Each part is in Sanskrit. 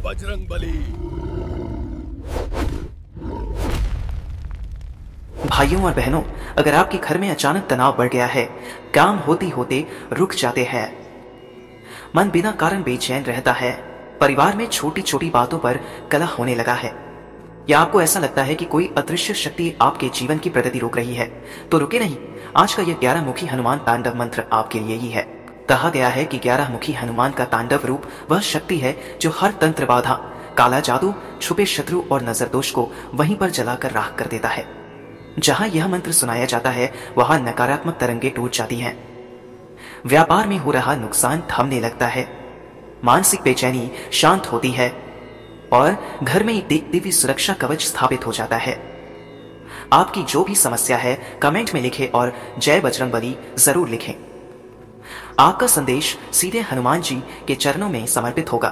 बजरंगबली। भाइयों और बहनों, अगर आपके घर में अचानक तनाव बढ़ गया है, काम होते होते रुक जाते हैं, मन बिना कारण बेचैन रहता है, परिवार में छोटी छोटी बातों पर कलह होने लगा है, या आपको ऐसा लगता है कि कोई अदृश्य शक्ति आपके जीवन की प्रगति रोक रही है, तो रुके नहीं। आज का यह 11 मुखी हनुमान तांडव मंत्र आपके लिए ही है। कहा गया है कि 11 मुखी हनुमान का तांडव रूप वह शक्ति है जो हर तंत्र बाधा, काला जादू, छुपे शत्रु और नजर दोष को वहीं पर जलाकर राख कर देता है। जहां यह मंत्र सुनाया जाता है, वहां नकारात्मक तरंगे टूट जाती हैं, व्यापार में हो रहा नुकसान थमने लगता है, मानसिक बेचैनी शांत होती है और घर में एक दिव्य सुरक्षा कवच स्थापित हो जाता है। आपकी जो भी समस्या है, कमेंट में लिखें और जय बजरंगबली जरूर लिखें। आपका संदेश सीधे हनुमान जी के चरणों में समर्पित होगा।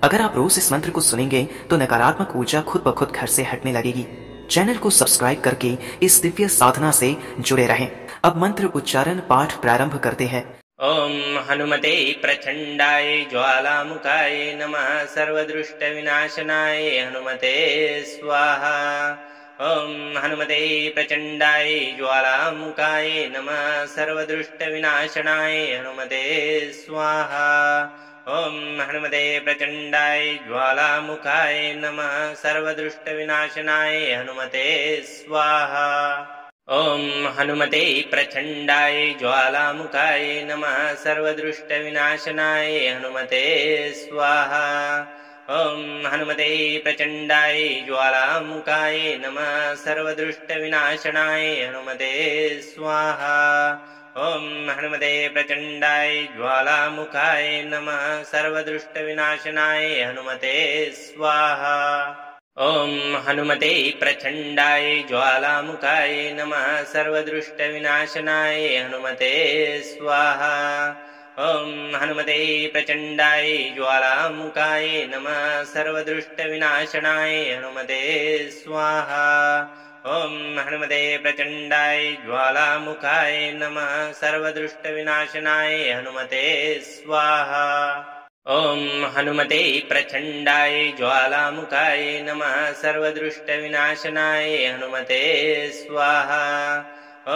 अगर आप रोज इस मंत्र को सुनेंगे तो नकारात्मक ऊर्जा खुद ब खुद घर से हटने लगेगी। चैनल को सब्सक्राइब करके इस दिव्य साधना से जुड़े रहें। अब मंत्र उच्चारण पाठ प्रारंभ करते हैं। ओम हनुमते प्रचंडाय ज्वालामुखाय नमः सर्वदृष्ट विनाशनाय हनुमते स्वाहा। ओम हनुमते प्रचंडाय ज्वालामुखाय नमः सर्वदृष्ट विनाशनाय हनुमते स्वाहा। ओम हनुमते प्रचंडाय ज्वालामुखाय नमः सर्वदृष्ट विनाशनाय हनुमते स्वाहा। ओम हनुमते प्रचंडाय ज्वालामुखाय नमः सर्वदृष्ट विनाशनाय हनुमते स्वाहा। ओम हनुमते प्रचंडाय ज्वालामुखाय नमः सर्वदृष्ट विनाशनाय हनुमते स्वाहा। ओम हनुमते प्रचंडाय ज्वालामुखाय नमः सर्वदृष्ट विनाशनाय हनुमते स्वाहा। ओम हनुमते प्रचंडाय ज्वालामुखाय नमः सर्वदृष्ट विनाशनाय हनुमते स्वाहा। ओम हनुमते प्रचंडाय ज्वालामुखाय नमः सर्वदृष्ट विनाशनाय हनुमते स्वाहा। ओम हनुमते प्रचंडाय ज्वालामुखाय नमः सर्वदृष्ट विनाशनाय हनुमते स्वाहा। ओम हनुमते प्रचंडाय ज्वालामुखाय नमः सर्वदृष्ट विनाशनाय हनुमते स्वाहा।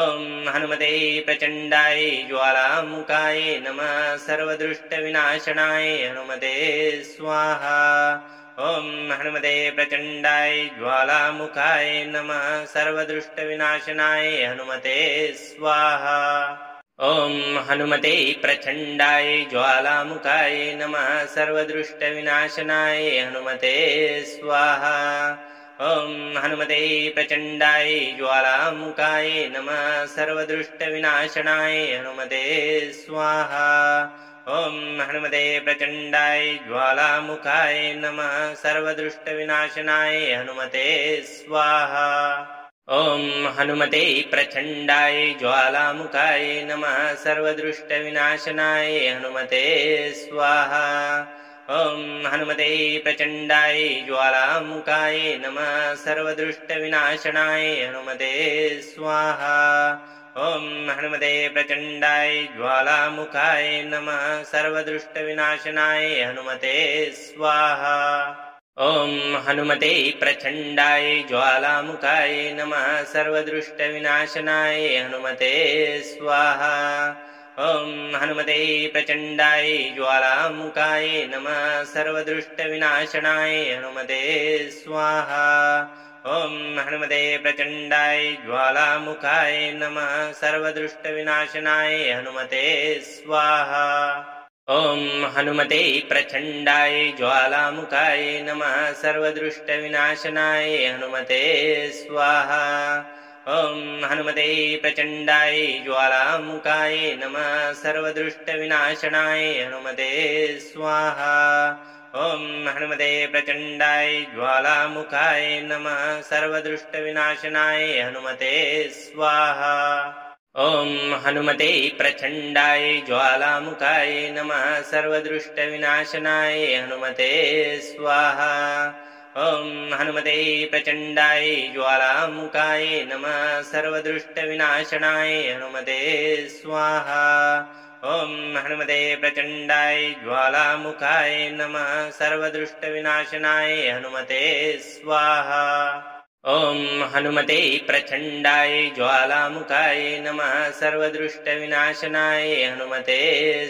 ओम हनुमते प्रचंडाय ज्वालामुखाय नमः सर्वदृष्ट विनाशनाय हनुमते स्वाहा। ओम हनुमते प्रचंडाय ज्वालामुखाय नमः सर्वदृष्ट विनाशनाय हनुमते स्वाहा। ओम हनुमते प्रचंडाय ज्वालामुखाय नमः सर्वदृष्ट विनाशनाय हनुमते स्वाहा। ओम हनुमते प्रचंडाय ज्वालामुखाय नमः सर्वदृष्ट विनाशनाय हनुमते स्वाहा। ओम हनुमते प्रचंडाय ज्वालामुखाय नमः सर्वदृष्ट विनाशनाय हनुमते स्वाहा। ओम हनुमते प्रचंडाय ज्वालामुखाय नमः सर्वदृष्ट विनाशनाय हनुमते स्वाहा। ओम हनुमते प्रचंडाय ज्वालामुखाय नमः सर्वदृष्ट विनाशनाय हनुमते स्वाहा। ओम हनुमते प्रचंडाय ज्वालामुखाय नमः सर्वदृष्ट विनाशनाय हनुमते स्वाहा। ओम हनुमते प्रचंडाय ज्वालामुखाय नमः सर्वदृष्ट विनाशनाय हनुमते स्वाहा। ओम हनुमते प्रचंडाय ज्वालामुखाय नमः सर्वदृष्ट विनाशनाय हनुमते स्वाहा। ओम हनुमते प्रचंडाय ज्वालामुखाय नमः सर्वदृष्ट विनाशनाय हनुमते स्वाहा। ओम हनुमते प्रचंडाय ज्वालामुखाय नमः सर्वदृष्ट विनाशनाय हनुमते स्वाहा। ओम हनुमते प्रचंडाय ज्वालामुखाय नमः सर्वदृष्ट विनाशनाय हनुमते स्वाहा। ओम हनुमते प्रचंडाय ज्वालामुखाय नमः सर्वदृष्ट विनाशनाय हनुमते स्वाहा। ओम हनुमते प्रचंडाय ज्वालामुखाय नमः सर्वदृष्ट विनाशनाय हनुमते स्वाहा। ओम हनुमते प्रचंडाय ज्वालामुखाय नमः सर्वदृष्ट विनाशनाय हनुमते स्वाहा। ॐ हनुमते प्रचण्डाय ज्वालामुखाय नमः सर्वदुष्टविनाशनाय हनुमते स्वाहा। ॐ हनुमते प्रचण्डाय ज्वालामुखाय नमः सर्वदुष्टविनाशनाय हनुमते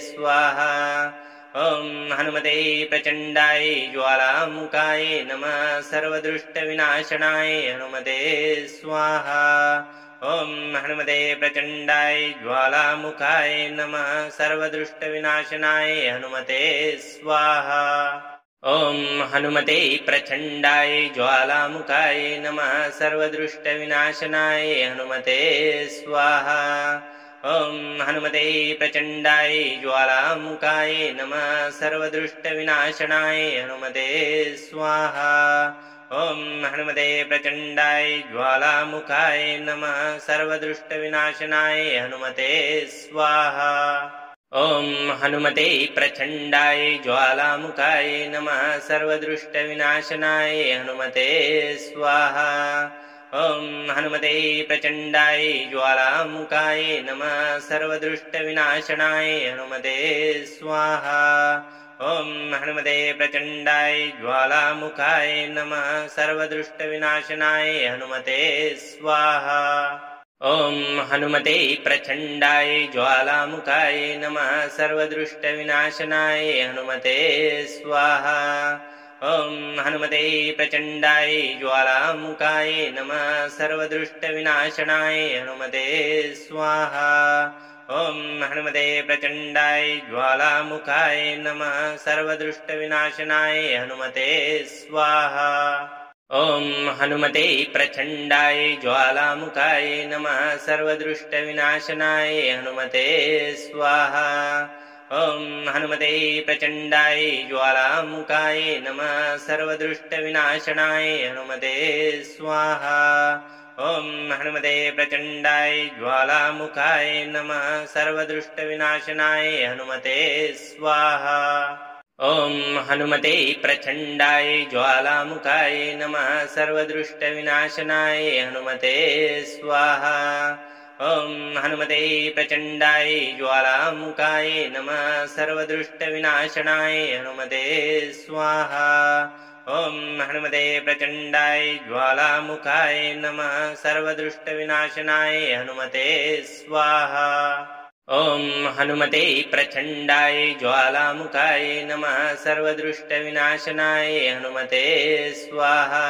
स्वाहा। ॐ हनुमते प्रचण्डाय ज्वालामुखाय नमः सर्वदुष्टविनाशनाय हनुमते स्वाहा। ॐ हनुमते प्रचण्डाय ज्वालामुखाय नमः सर्वदुष्टविनाशनाय हनुमते स्वाहा। ॐ हनुमते प्रचण्डाय ज्वालामुखाय नमः सर्वदुष्टविनाशनाय हनुमते स्वाहा। ॐ हनुमते प्रचण्डाय ज्वालामुखाय नमः सर्वदुष्टविनाशनाय हनुमते स्वाहा। ॐ हनुमते प्रचण्डाय ज्वालामुखाय नमः सर्वदुष्टविनाशनाय हनुमते स्वाहा। ॐ हनुमते प्रचण्डाय ज्वालामुखाय नमः सर्वदुष्टविनाशनाय हनुमते स्वाहा। ॐ हनुमते प्रचण्डाय ज्वालामुखाय नमः सर्वदुष्टविनाशनाय हनुमते स्वाहा। ॐ हनुमते प्रचण्डाय ज्वालामुखाय नमः सर्वदुष्टविनाशनाय हनुमते स्वाहा। ॐ हनुमते प्रचण्डाय ज्वालामुखाय नमः सर्वदुष्टविनाशनाय हनुमते स्वाहा। ॐ हनुमते प्रचण्डाय ज्वालामुखाय नमः सर्वदुष्टविनाशनाय हनुमते स्वाहा। ॐ हनुमते प्रचण्डाय ज्वालामुखाय नमः सर्वदुष्टविनाशनाय हनुमते स्वाहा। ॐ हनुमते प्रचण्डाय ज्वालामुखाय नमः सर्वदुष्टविनाशनाय हनुमते स्वाहा। ॐ हनुमते प्रचण्डाय ज्वालामुखाय नमः सर्वदुष्टविनाशनाय हनुमते स्वाहा। ॐ हनुमते प्रचण्डाय ज्वालामुखाय नमः सर्वदुष्टविनाशनाय हनुमते स्वाहा। ॐ हनुमते प्रचण्डाय ज्वालामुखाय नमः सर्वदुष्टविनाशनाय हनुमते स्वाहा। ॐ हनुमते प्रचण्डाय ज्वालामुखाय नमः सर्वदुष्टविनाशनाय हनुमते स्वाहा। ॐ हनुमते प्रचण्डाय ज्वालामुखाय नमः सर्वदुष्टविनाशनाय हनुमते स्वाहा। ॐ हनुमते प्रचण्डाय ज्वालामुखाय नमः सर्वदुष्टविनाशनाय हनुमते स्वाहा।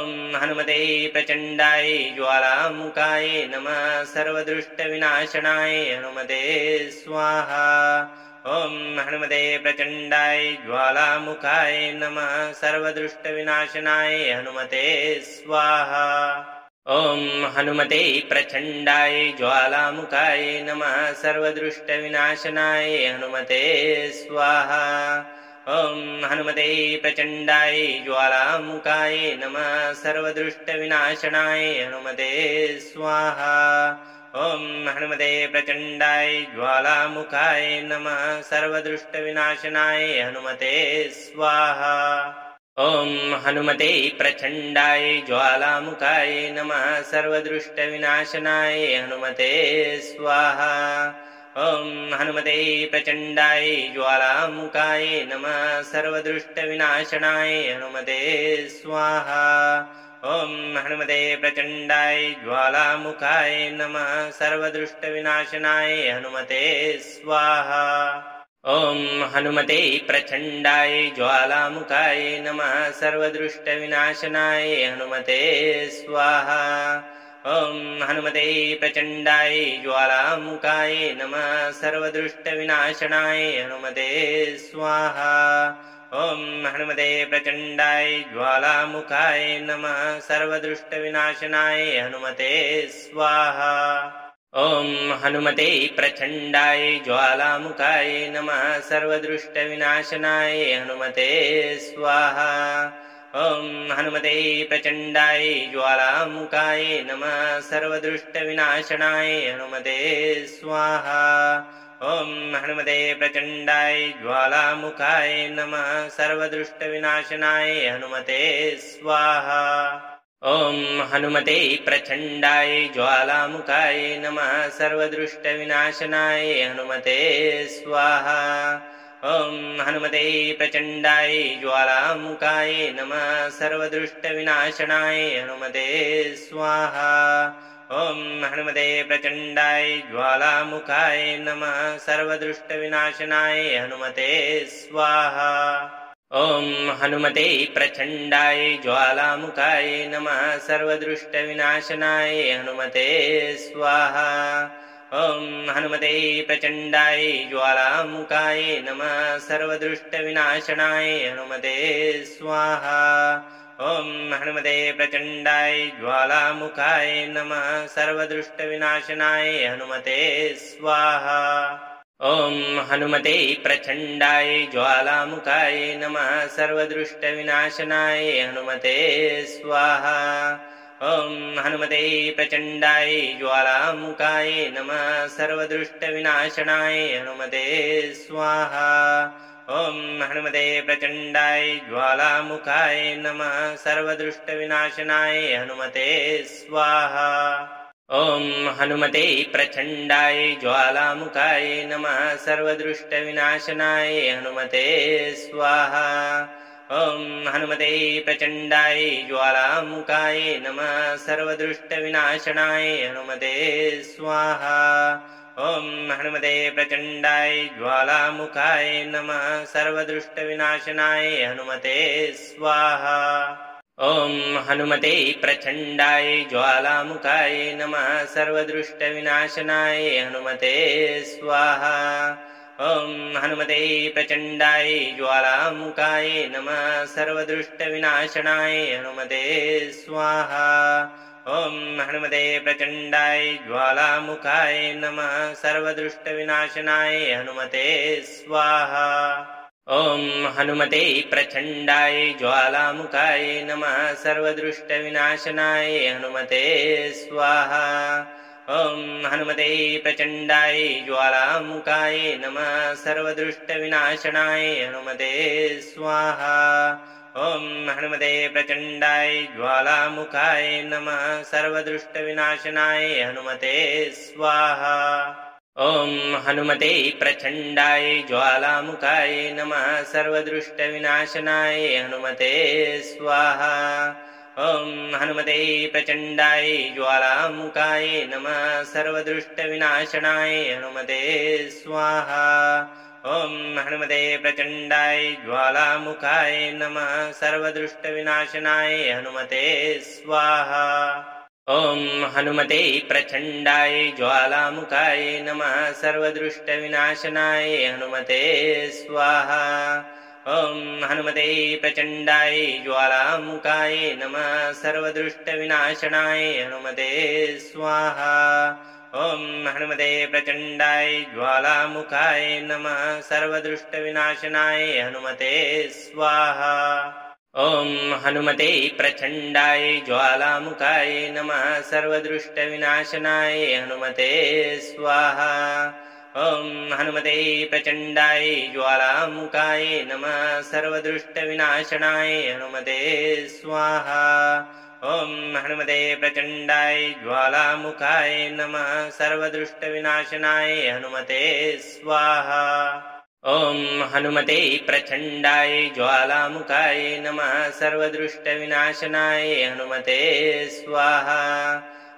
ॐ हनुमते प्रचण्डाय ज्वालामुखाय नमः सर्वदुष्टविनाशनाय हनुमते स्वाहा। ॐ हनुमते प्रचण्डाय ज्वालामुखाय नमः सर्वदुष्टविनाशनाय हनुमते स्वाहा। ॐ हनुमते प्रचण्डाय ज्वालामुखाय नमः सर्वदुष्टविनाशनाय हनुमते स्वाहा। ॐ हनुमते प्रचण्डाय ज्वालामुखाय नमः सर्वदुष्टविनाशनाय हनुमते स्वाहा। ॐ हनुमते प्रचण्डाय ज्वालामुखाय नमः सर्वदुष्टविनाशनाय हनुमते स्वाहा। ॐ हनुमते प्रचण्डाय ज्वालामुखाय नमः सर्वदुष्टविनाशनाय हनुमते स्वाहा। ॐ हनुमते प्रचण्डाय ज्वालामुखाय नमः सर्वदुष्टविनाशनाय हनुमते स्वाहा। ॐ हनुमते प्रचण्डाय ज्वालामुखाय नमः सर्वदुष्टविनाशनाय हनुमते स्वाहा। ॐ हनुमते प्रचण्डाय ज्वालामुखाय नमः सर्वदुष्टविनाशनाय हनुमते स्वाहा। ॐ हनुमते प्रचण्डाय ज्वालामुखाय नमः सर्वदुष्टविनाशनाय हनुमते स्वाहा। ॐ हनुमते प्रचण्डाय ज्वालामुखाय नमः सर्वदुष्टविनाशनाय हनुमते स्वाहा। ॐ हनुमते प्रचण्डाय ज्वालामुखाय नमः सर्वदुष्टविनाशनाय हनुमते स्वाहा। ॐ हनुमते प्रचण्डाय ज्वालामुखाय नमः सर्वदुष्टविनाशनाय हनुमते स्वाहा। ॐ हनुमते प्रचण्डाय ज्वालामुखाय नमः सर्वदुष्टविनाशनाय हनुमते स्वाहा। ॐ हनुमते प्रचण्डाय ज्वालामुखाय नमः सर्वदृष्टविनाशनाय हनुमते स्वाहा। ॐ हनुमते प्रचण्डाय ज्वालामुखाय नमः सर्वदृष्टविनाशनाय हनुमते स्वाहा। ॐ हनुमते प्रचण्डाय ज्वालामुखाय नमः सर्वदृष्टविनाशनाय हनुमते स्वाहा। ॐ हनुमते प्रचण्डाय ज्वालामुखाय नमः सर्वदृष्टविनाशनाय हनुमते स्वाहा। ॐ हनुमते प्रचण्डाय ज्वालामुखाय नमः सर्वदृष्टविनाशनाय हनुमते स्वाहा। ॐ हनुमते प्रचण्डाय ज्वालामुखाय नमः सर्वदृष्टविनाशनाय हनुमते स्वाहा। ॐ हनुमते प्रचण्डाय ज्वालामुखाय नमः सर्वदृष्टविनाशनाय हनुमते स्वाहा। ॐ हनुमते प्रचण्डाय ज्वालामुखाय नमः सर्वदृष्टविनाशनाय हनुमते स्वाहा। ॐ हनुमते प्रचण्डाय ज्वालामुखाय नमः सर्वदृष्टविनाशनाय हनुमते स्वाहा। ॐ हनुमते प्रचण्डाय ज्वालामुखाय नमः सर्वदृष्टविनाशनाय हनुमते स्वाहा। ॐ हनुमते प्रचण्डाय ज्वालामुखाय नमः सर्वदृष्टविनाशनाय हनुमते स्वाहा। ॐ हनुमते प्रचण्डाय ज्वालामुखाय नमः सर्वदृष्टविनाशनाय हनुमते स्वाहा। ॐ हनुमते प्रचण्डाय ज्वालामुखाय नमः सर्वदृष्टविनाशनाय हनुमते स्वाहा। ॐ हनुमते प्रचण्डाय ज्वालामुखाय नमः सर्वदृष्टविनाशनाय हनुमते स्वाहा। ॐ हनुमते प्रचण्डाय ज्वालामुखाय नमः सर्वदृष्टविनाशनाय हनुमते स्वाहा। ॐ हनुमते प्रचण्डाय ज्वालामुखाय नमः सर्वदृष्टविनाशनाय हनुमते स्वाहा। ॐ हनुमते प्रचण्डाय ज्वालामुखाय नमः सर्वदृष्टविनाशनाय हनुमते स्वाहा। ॐ हनुमते प्रचण्डाय ज्वालामुखाय नमः सर्वदृष्टविनाशनाय हनुमते स्वाहा। ॐ हनुमते प्रचण्डाय ज्वालामुखाय नमः सर्वदृष्टविनाशनाय हनुमते स्वाहा। ॐ हनुमते प्रचण्डाय ज्वालामुखाय नमः सर्वदृष्टविनाशनाय हनुमते स्वाहा। ॐ हनुमते प्रचण्डाय ज्वालामुखाय नमः सर्वदृष्टविनाशनाय हनुमते स्वाहा। ॐ हनुमते प्रचण्डाय ज्वालामुखाय नमः सर्वदृष्टविनाशनाय हनुमते स्वाहा। ॐ हनुमते प्रचण्डाय ज्वालामुखाय नमः सर्वदृष्टविनाशनाय हनुमते स्वाहा। ॐ हनुमते प्रचण्डाय ज्वालामुखाय नमः सर्वदृष्टविनाशनाय हनुमते स्वाहा। ॐ हनुमते प्रचण्डाय ज्वालामुखाय नमः सर्वदृष्टविनाशनाय हनुमते स्वाहा। ॐ हनुमते प्रचण्डाय ज्वालामुखाय नमः सर्वदृष्टविनाशनाय हनुमते स्वाहा। ॐ हनुमते प्रचण्डाय ज्वालामुखाय नमः सर्वदृष्टविनाशनाय हनुमते स्वाहा। ॐ हनुमते प्रचण्डाय ज्वालामुखाय नमः सर्वदृष्टविनाशनाय हनुमते स्वाहा।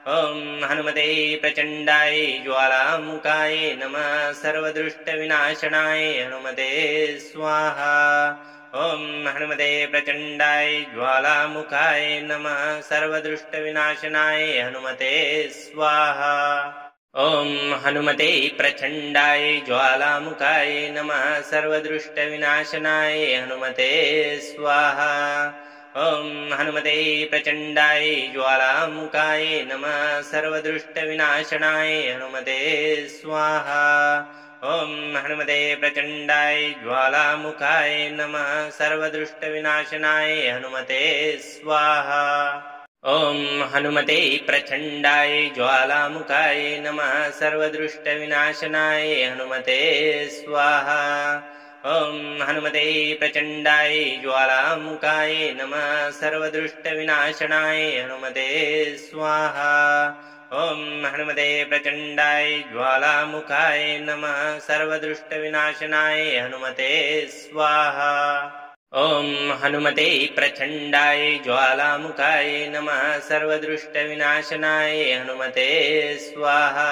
ॐ हनुमते प्रचण्डाय ज्वालामुखाय नमः सर्वदृष्टविनाशनाय हनुमते स्वाहा। ॐ हनुमते प्रचण्डाय ज्वालामुखाय नमः सर्वदृष्टविनाशनाय हनुमते स्वाहा। ॐ हनुमते प्रचण्डाय ज्वालामुखाय नमः सर्वदृष्टविनाशनाय हनुमते स्वाहा। ॐ हनुमते प्रचण्डाय ज्वालामुखाय नमः सर्वदृष्टविनाशनाय हनुमते स्वाहा। ॐ हनुमते प्रचण्डाय ज्वालामुखाय नमः सर्वदृष्टविनाशनाय हनुमते स्वाहा। ॐ हनुमते प्रचण्डाय ज्वालामुखाय नमः सर्वदृष्टविनाशनाय हनुमते स्वाहा। ॐ हनुमते प्रचण्डाय ज्वालामुखाय नमः सर्वदुष्टविनाशनाय हनुमते स्वाहा ॐ हनुमते प्रचण्डाय ज्वालामुखाय नमः सर्वदुष्टविनाशनाय हनुमते स्वाहा ॐ हनुमते प्रचण्डाय ज्वालामुखाय नमः सर्वदुष्टविनाशनाय हनुमते स्वाहा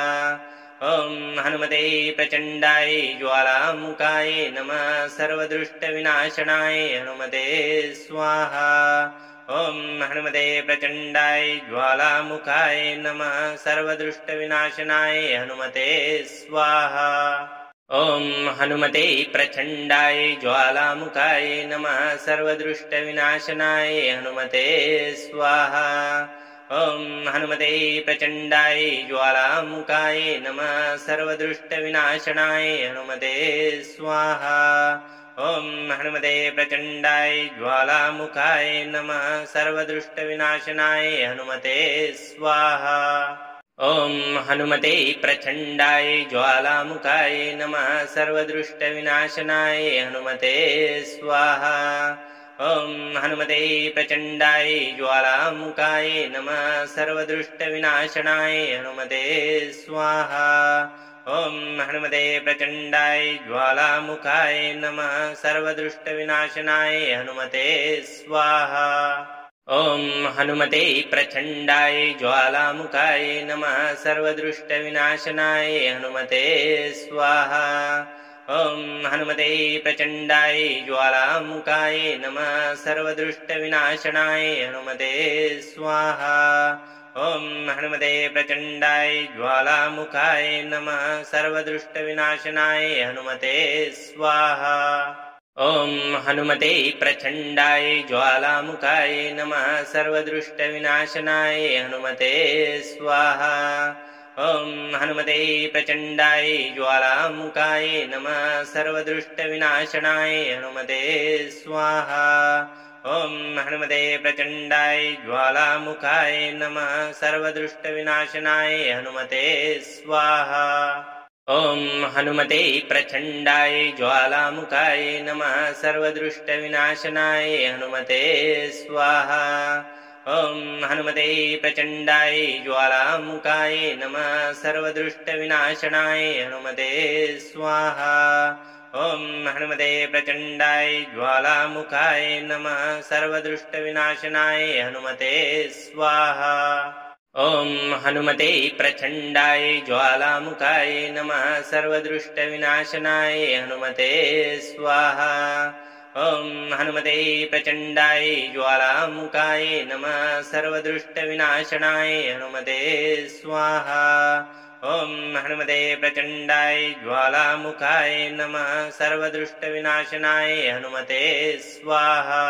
ॐ हनुमते प्रचण्डाय ज्वालामुखाय नमः सर्वदुष्टविनाशनाय हनुमते स्वाहा ॐ हनुमते प्रचण्डाय ज्वालामुखाय नमः सर्वदुष्टविनाशनाय हनुमते स्वाहा ॐ हनुमते प्रचण्डाय ज्वालामुखाय नमः सर्वदुष्टविनाशनाय हनुमते स्वाहा ॐ हनुमते प्रचण्डाय ज्वालामुखाय नमः सर्वदुष्टविनाशनाय हनुमते स्वाहा ॐ हनुमते प्रचण्डाय ज्वालामुखाय नमः सर्वदुष्टविनाशनाय हनुमते स्वाहा ॐ हनुमते प्रचण्डाय ज्वालामुखाय नमः सर्वदुष्टविनाशनाय हनुमते स्वाहा ॐ हनुमते प्रचण्डाय ज्वालामुखाय नमः सर्वदुष्टविनाशनाय हनुमते स्वाहा ॐ हनुमते प्रचण्डाय ज्वालामुखाय नमः सर्वदुष्टविनाशनाय हनुमते स्वाहा ॐ हनुमते प्रचण्डाय ज्वालामुखाय नमः सर्वदुष्टविनाशनाय हनुमते स्वाहा ॐ हनुमते प्रचण्डाय ज्वालामुखाय नमः सर्वदुष्टविनाशनाय हनुमते स्वाहा ॐ हनुमते प्रचण्डाय ज्वालामुखाय नमः सर्वदुष्टविनाशनाय हनुमते स्वाहा ॐ हनुमते प्रचण्डाय ज्वालामुखाय नमः सर्वदुष्टविनाशनाय हनुमते स्वाहा ॐ हनुमते प्रचण्डाय ज्वालामुखाय नमः सर्वदुष्टविनाशनाय हनुमते स्वाहा ॐ हनुमते प्रचण्डाय ज्वालामुखाय नमः सर्वदुष्टविनाशनाय हनुमते स्वाहा ॐ हनुमते प्रचण्डाय ज्वालामुखाय नमः सर्वदुष्टविनाशनाय हनुमते स्वाहा ॐ हनुमते प्रचण्डाय ज्वालामुखाय नमः सर्वदुष्टविनाशनाय हनुमते स्वाहा ॐ हनुमते प्रचण्डाय ज्वालामुखाय नमः सर्वदुष्टविनाशनाय हनुमते स्वाहा ॐ हनुमते प्रचण्डाय ज्वालामुखाय नमः सर्वदुष्टविनाशनाय हनुमते स्वाहा ॐ हनुमते प्रचण्डाय ज्वालामुखाय नमः सर्वदुष्टविनाशनाय हनुमते स्वाहा ॐ हनुमते प्रचण्डाय ज्वालामुखाय नमः सर्वदुष्टविनाशनाय हनुमते स्वाहा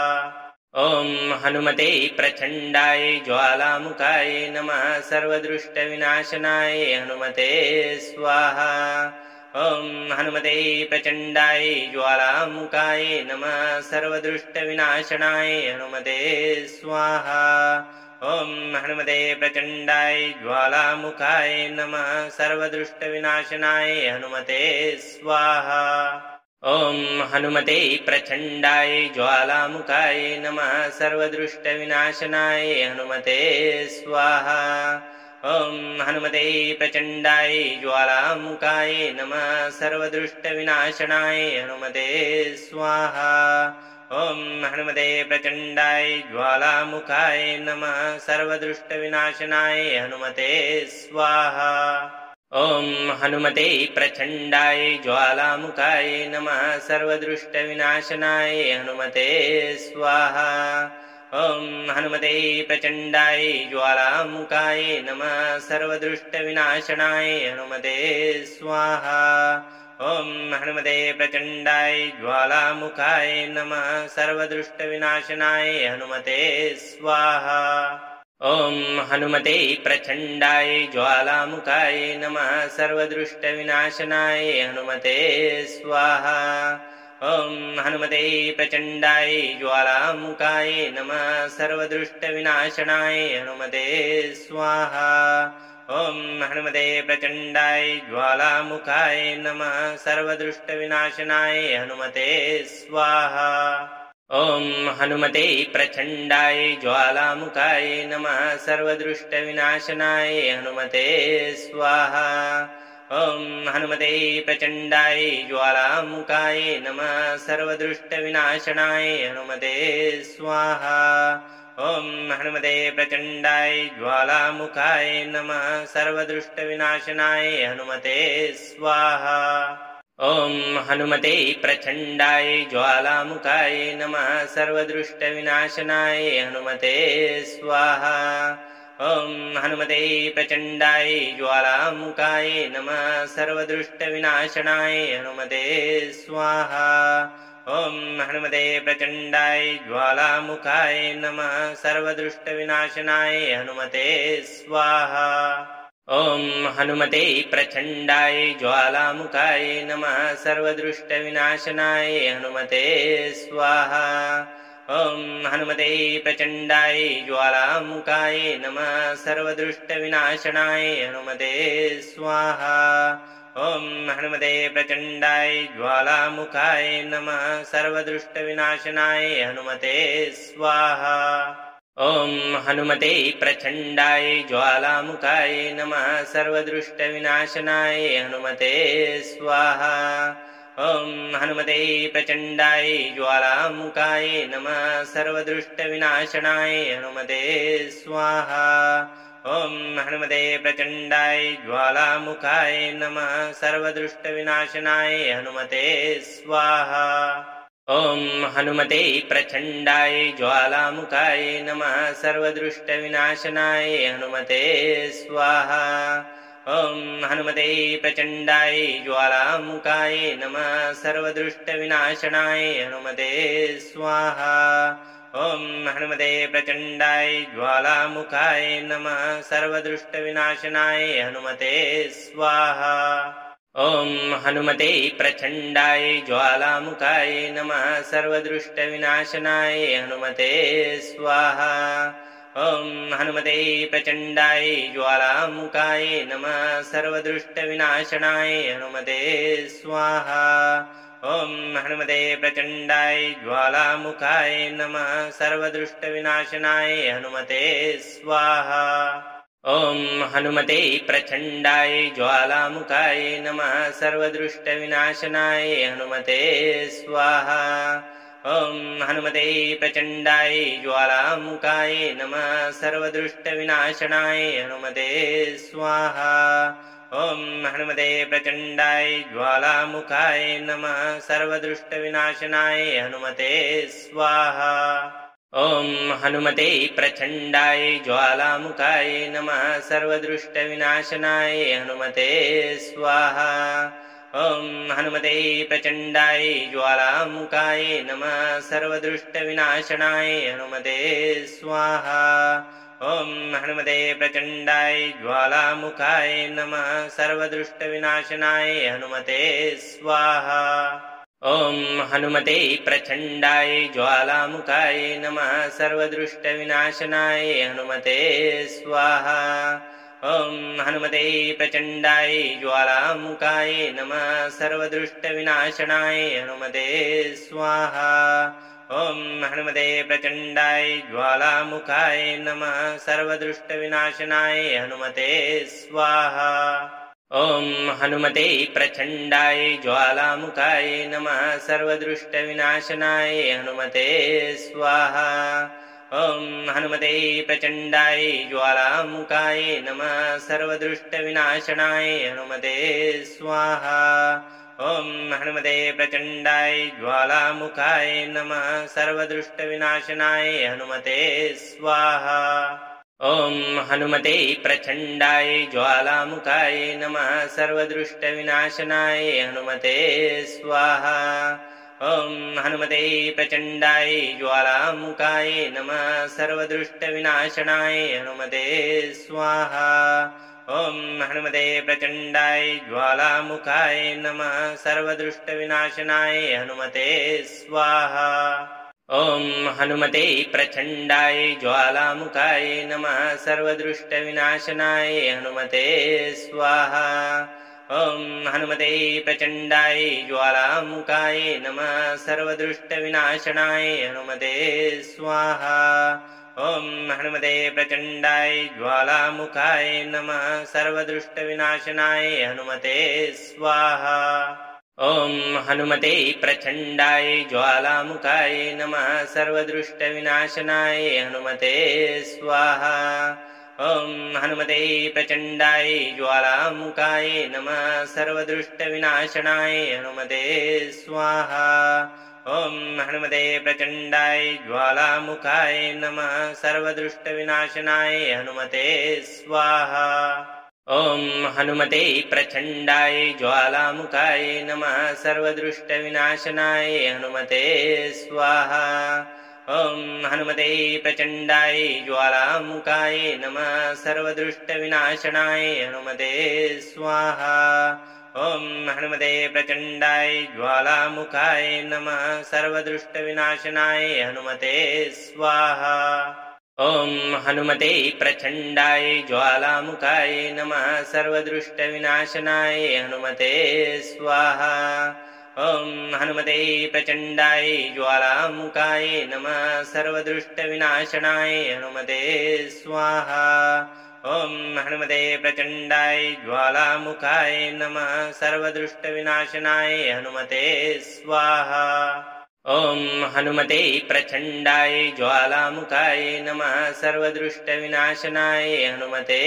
ॐ हनुमते प्रचण्डाय ज्वालामुखाय नमः सर्वदुष्टविनाशनाय हनुमते स्वाहा ॐ हनुमते प्रचण्डाय ज्वालामुखाय नमः सर्वदुष्टविनाशनाय हनुमते स्वाहा ॐ हनुमते प्रचण्डाय ज्वालामुखाय नमः सर्वदुष्टविनाशनाय हनुमते स्वाहा ॐ हनुमते प्रचण्डाय ज्वालामुखाय नमः सर्वदुष्टविनाशनाय हनुमते स्वाहा ॐ हनुमते प्रचण्डाय ज्वालामुखाय नमः सर्वदुष्टविनाशनाय हनुमते स्वाहा ॐ हनुमते प्रचण्डाय ज्वालामुखाय नमः सर्वदुष्टविनाशनाय हनुमते स्वाहा ॐ हनुमते प्रचण्डाय ज्वालामुखाय नमः सर्वदुष्टविनाशनाय हनुमते स्वाहा ॐ हनुमते प्रचण्डाय ज्वालामुखाय नमः सर्वदुष्टविनाशनाय हनुमते स्वाहा ॐ हनुमते प्रचण्डाय ज्वालामुखाय नमः सर्वदुष्टविनाशनाय हनुमते स्वाहा ॐ हनुमते प्रचण्डाय ज्वालामुखाय नमः सर्वदुष्टविनाशनाय हनुमते स्वाहा ॐ हनुमते प्रचण्डाय ज्वालामुखाय नमः सर्वदुष्टविनाशनाय हनुमते स्वाहा ॐ हनुमते प्रचण्डाय ज्वालामुखाय नमः सर्वदुष्टविनाशनाय हनुमते स्वाहा। ॐ हनुमते प्रचण्डाय ज्वालामुखाय नमः सर्वदुष्टविनाशनाय हनुमते स्वाहा। ॐ हनुमते प्रचण्डाय ज्वालामुखाय नमः सर्वदुष्टविनाशनाय हनुमते स्वाहा। ॐ हनुमते प्रचण्डाय ज्वालामुखाय नमः सर्वदुष्टविनाशनाय हनुमते स्वाहा। ॐ हनुमते प्रचण्डाय ज्वालामुखाय नमः सर्वदुष्टविनाशनाय हनुमते स्वाहा। ॐ हनुमते प्रचण्डाय ज्वालामुखाय नमः सर्वदुष्टविनाशनाय हनुमते स्वाहा। ॐ हनुमते प्रचण्डाय ज्वालामुखाय नमः सर्वदुष्टविनाशनाय हनुमते स्वाहा। ॐ हनुमते प्रचण्डाय ज्वालामुखाय नमः सर्वदुष्टविनाशनाय हनुमते स्वाहा। ॐ हनुमते प्रचण्डाय ज्वालामुखाय नमः सर्वदुष्टविनाशनाय हनुमते स्वाहा। ॐ हनुमते प्रचण्डाय ज्वालामुखाय नमः सर्वदुष्टविनाशनाय हनुमते स्वाहा। ॐ हनुमते प्रचण्डाय ज्वालामुखाय नमः सर्वदुष्टविनाशनाय हनुमते स्वाहा। ॐ हनुमते प्रचण्डाय ज्वालामुखाय नमः सर्वदुष्टविनाशनाय हनुमते स्वाहा। ॐ हनुमते प्रचण्डाय ज्वालामुखाय नमः सर्वदुष्टविनाशनाय हनुमते स्वाहा। ॐ हनुमते प्रचण्डाय ज्वालामुखाय नमः सर्वदुष्टविनाशनाय हनुमते स्वाहा। ॐ हनुमते प्रचण्डाय ज्वालामुखाय नमः सर्वदुष्टविनाशनाय हनुमते स्वाहा। ॐ हनुमते प्रचण्डाय ज्वालामुखाय नमः सर्वदुष्टविनाशनाय हनुमते स्वाहा। ॐ हनुमते प्रचण्डाय ज्वालामुखाय नमः सर्वदुष्टविनाशनाय हनुमते स्वाहा। ॐ हनुमते प्रचण्डाय ज्वालामुखाय नमः सर्वदुष्टविनाशनाय हनुमते स्वाहा। ॐ हनुमते प्रचण्डाय ज्वालामुखाय नमः सर्वदुष्टविनाशनाय हनुमते स्वाहा। ॐ हनुमते प्रचण्डाय ज्वालामुखाय नमः सर्वदुष्टविनाशनाय हनुमते स्वाहा। ॐ हनुमते प्रचण्डाय ज्वालामुखाय नमः सर्वदुष्टविनाशनाय हनुमते स्वाहा। ॐ हनुमते प्रचण्डाय ज्वालामुखाय नमः सर्वदुष्टविनाशनाय हनुमते स्वाहा। ॐ हनुमते प्रचण्डाय ज्वालामुखाय नमः सर्वदुष्टविनाशनाय हनुमते स्वाहा। ॐ हनुमते प्रचण्डाय ज्वालामुखाय नमः सर्वदुष्टविनाशनाय हनुमते स्वाहा। ॐ हनुमते प्रचण्डाय ज्वालामुखाय नमः सर्वदुष्टविनाशनाय हनुमते स्वाहा। ॐ हनुमते प्रचण्डाय ज्वालामुखाय नमः सर्वदुष्टविनाशनाय हनुमते स्वाहा। ॐ हनुमते प्रचण्डाय ज्वालामुखाय नमः सर्वदुष्टविनाशनाय हनुमते स्वाहा। ॐ हनुमते प्रचण्डाय ज्वालामुखाय नमः सर्वदुष्टविनाशनाय हनुमते स्वाहा। ॐ हनुमते प्रचण्डाय ज्वालामुखाय नमः सर्वदुष्टविनाशनाय हनुमते स्वाहा। ॐ हनुमते प्रचण्डाय ज्वालामुखाय नमः सर्वदुष्टविनाशनाय हनुमते स्वाहा। ॐ हनुमते प्रचण्डाय ज्वालामुखाय नमः सर्वदुष्टविनाशनाय हनुमते स्वाहा। ॐ हनुमते प्रचण्डाय ज्वालामुखाय नमः सर्वदुष्टविनाशनाय हनुमते स्वाहा। ॐ हनुमते प्रचण्डाय ज्वालामुखाय नमः सर्वदुष्टविनाशनाय हनुमते स्वाहा। ॐ हनुमते प्रचण्डाय ज्वालामुखाय नमः सर्वदुष्टविनाशनाय हनुमते स्वाहा। ॐ ॐ हनुमते प्रचण्डाय ज्वालामुखाय नमः सर्वदृष्टविनाशनाय हनुमते स्वाहा। ॐ हनुमते प्रचण्डाय ज्वालामुखाय नमः सर्वदृष्टविनाशनाय हनुमते स्वाहा। ॐ हनुमते प्रचण्डाय ज्वालामुखाय नमः सर्वदृष्टविनाशनाय हनुमते स्वाहा। ॐ हनुमते प्रचण्डाय ज्वालामुखाय नमः सर्वदृष्टविनाशनाय हनुमते स्वाहा। ॐ हनुमते प्रचण्डाय ज्वालामुखाय नमः सर्वदृष्टविनाशनाय हनुमते स्वाहा। ॐ हनुमते प्रचण्डाय ज्वालामुखाय नमः सर्वदृष्टविनाशनाय हनुमते स्वाहा। ॐ हनुमते प्रचण्डाय ज्वालामुखाय नमः सर्वदृष्टविनाशनाय हनुमते स्वाहा। ॐ हनुमते प्रचण्डाय ज्वालामुखाय नमः सर्वदृष्टविनाशनाय हनुमते स्वाहा। ॐ हनुमते प्रचण्डाय ज्वालामुखाय नमः सर्वदृष्टविनाशनाय हनुमते स्वाहा। ॐ हनुमते प्रचण्डाय ज्वालामुखाय नमः सर्वदृष्टविनाशनाय हनुमते स्वाहा। ॐ हनुमते प्रचण्डाय ज्वालामुखाय नमः सर्वदृष्टविनाशनाय हनुमते स्वाहा। ॐ हनुमते प्रचण्डाय ज्वालामुखाय नमः सर्वदृष्टविनाशनाय हनुमते स्वाहा। ॐ हनुमते प्रचण्डाय ज्वालामुखाय नमः सर्वदृष्टविनाशनाय हनुमते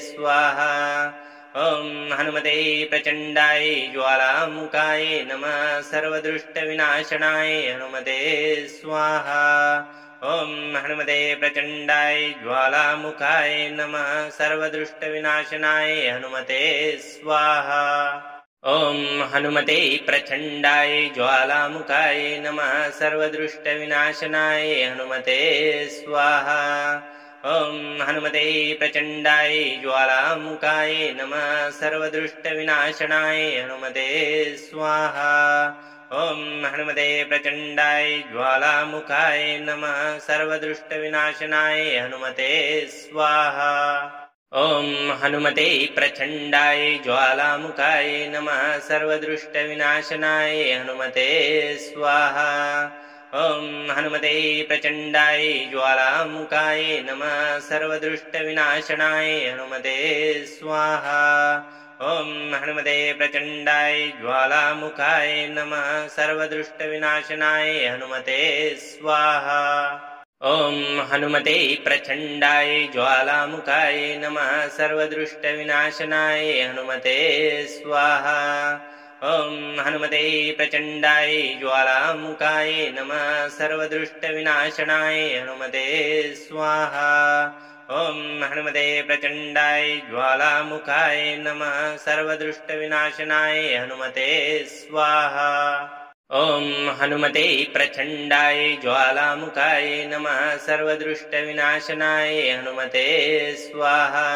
स्वाहा। ॐ हनुमते प्रचण्डाय ज्वालामुखाय नमः सर्वदृष्टविनाशनाय हनुमते स्वाहा। ॐ हनुमते प्रचण्डाय ज्वालामुखाय नमः सर्वदृष्टविनाशनाय हनुमते स्वाहा। ॐ हनुमते प्रचण्डाय ज्वालामुखाय नमः सर्वदृष्टविनाशनाय हनुमते स्वाहा। ॐ हनुमते प्रचण्डाय ज्वालामुखाय नमः सर्वदृष्टविनाशनाय हनुमते स्वाहा। ॐ हनुमते प्रचण्डाय ज्वालामुखाय नमः सर्वदृष्टविनाशनाय हनुमते स्वाहा। ॐ हनुमते प्रचण्डाय ज्वालामुखाय नमः सर्वदृष्टविनाशनाय हनुमते स्वाहा। ॐ हनुमते प्रचण्डाय ज्वालामुखाय नमः सर्वदृष्टविनाशनाय हनुमते स्वाहा। ॐ हनुमते प्रचण्डाय ज्वालामुखाय नमः सर्वदृष्टविनाशनाय हनुमते स्वाहा। ॐ हनुमते प्रचण्डाय ज्वालामुखाय नमः सर्वदृष्टविनाशनाय हनुमते स्वाहा। ॐ हनुमते प्रचण्डाय ज्वालामुखाय नमः सर्वदृष्टविनाशनाय हनुमते स्वाहा। ॐ हनुमते प्रचण्डाय ज्वालामुखाय नमः सर्वदृष्टविनाशनाय हनुमते स्वाहा। ॐ हनुमते प्रचण्डाय ज्वालामुखाय नमः सर्वदृष्टविनाशनाय हनुमते स्वाहा।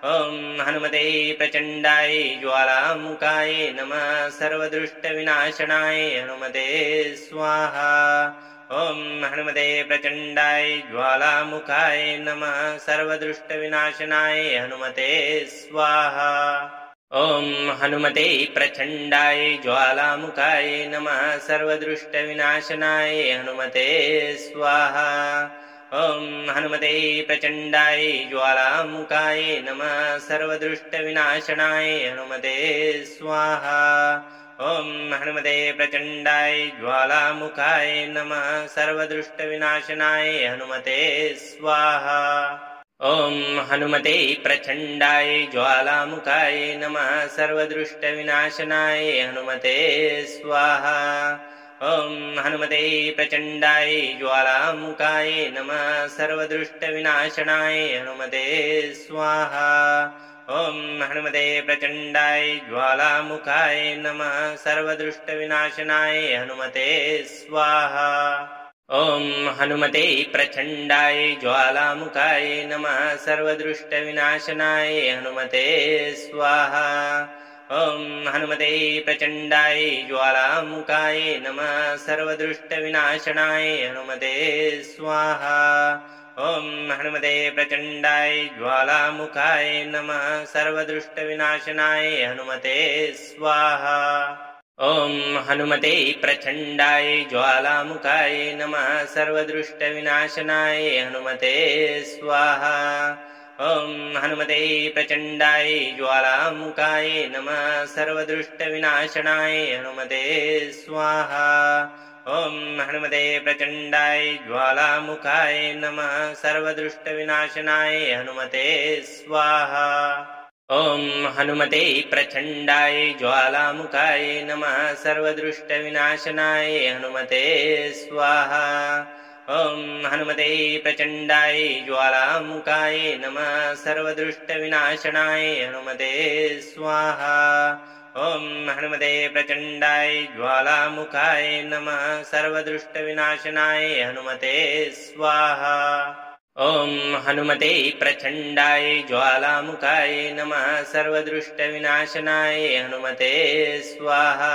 ॐ हनुमते प्रचण्डाय ज्वालामुखाय नमः सर्वदृष्टविनाशनाय हनुमते स्वाहा। ॐ हनुमते प्रचण्डाय ज्वालामुखाय नमः सर्वदृष्टविनाशनाय हनुमते स्वाहा। ॐ हनुमते प्रचण्डाय ज्वालामुखाय नमः सर्वदृष्टविनाशनाय हनुमते स्वाहा। ॐ हनुमते प्रचण्डाय ज्वालामुखाय नमः सर्वदृष्टविनाशनाय हनुमते स्वाहा। ॐ हनुमते प्रचण्डाय ज्वालामुखाय नमः सर्वदृष्टविनाशनाय हनुमते स्वाहा। ॐ हनुमते प्रचण्डाय ज्वालामुखाय नमः सर्वदृष्टविनाशनाय हनुमते स्वाहा। ॐ हनुमते प्रचण्डाय ज्वालामुखाय नमः सर्वदृष्टविनाशनाय हनुमते स्वाहा। ॐ हनुमते प्रचण्डाय ज्वालामुखाय नमः सर्वदृष्टविनाशनाय हनुमते स्वाहा। ॐ हनुमते प्रचण्डाय ज्वालामुखाय नमः सर्वदृष्टविनाशनाय हनुमते स्वाहा। ॐ हनुमते प्रचण्डाय ज्वालामुखाय नमः सर्वदुष्टविनाशनाय हनुमते स्वाहा ॐ हनुमते प्रचण्डाय ज्वालामुखाय नमः सर्वदुष्टविनाशनाय हनुमते स्वाहा ॐ हनुमते प्रचण्डाय ज्वालामुखाय नमः सर्वदुष्टविनाशनाय हनुमते स्वाहा ॐ हनुमते प्रचण्डाय ज्वालामुखाय नमः सर्वदुष्टविनाशनाय हनुमते स्वाहा ॐ हनुमते प्रचण्डाय ज्वालामुखाय नमः सर्वदुष्टविनाशनाय हनुमते स्वाहा ॐ हनुमते प्रचण्डाय ज्वालामुखाय नमः सर्वदुष्टविनाशनाय हनुमते स्वाहा ॐ हनुमते प्रचण्डाय ज्वालामुखाय नमः सर्वदुष्टविनाशनाय हनुमते स्वाहा ॐ हनुमते प्रचण्डाय ज्वालामुखाय नमः सर्वदुष्टविनाशनाय हनुमते स्वाहा ॐ हनुमते प्रचण्डाय ज्वालामुखाय नमः सर्वदुष्टविनाशनाय हनुमते स्वाहा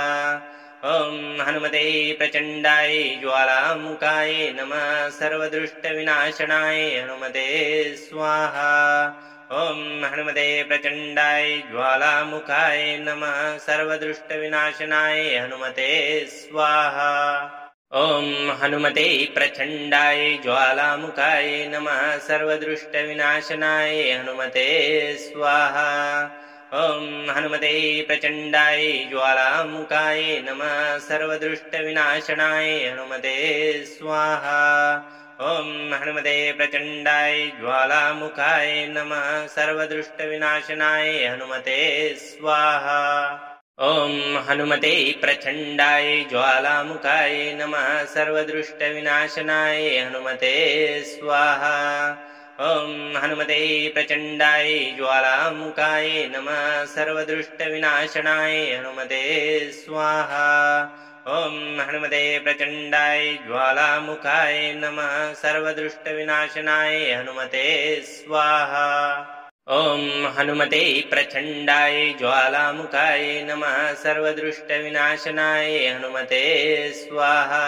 ॐ हनुमते प्रचण्डाय ज्वालामुखाय नमः सर्वदुष्टविनाशनाय हनुमते स्वाहा ॐ हनुमते प्रचण्डाय ज्वालामुखाय नमः सर्वदुष्टविनाशनाय हनुमते स्वाहा ॐ हनुमते प्रचण्डाय ज्वालामुखाय नमः सर्वदुष्टविनाशनाय हनुमते स्वाहा ॐ हनुमते प्रचण्डाय ज्वालामुखाय नमः सर्वदुष्टविनाशनाय हनुमते स्वाहा ॐ हनुमते प्रचण्डाय ज्वालामुखाय नमः सर्वदुष्टविनाशनाय हनुमते स्वाहा ॐ हनुमते प्रचण्डाय ज्वालामुखाय नमः सर्वदुष्टविनाशनाय हनुमते स्वाहा ॐ हनुमते प्रचण्डाय ज्वालामुखाय नमः सर्वदुष्टविनाशनाय हनुमते स्वाहा ॐ हनुमते प्रचण्डाय ज्वालामुखाय नमः सर्वदुष्टविनाशनाय हनुमते स्वाहा ॐ हनुमते प्रचण्डाय ज्वालामुखाय नमः सर्वदुष्टविनाशनाय हनुमते स्वाहा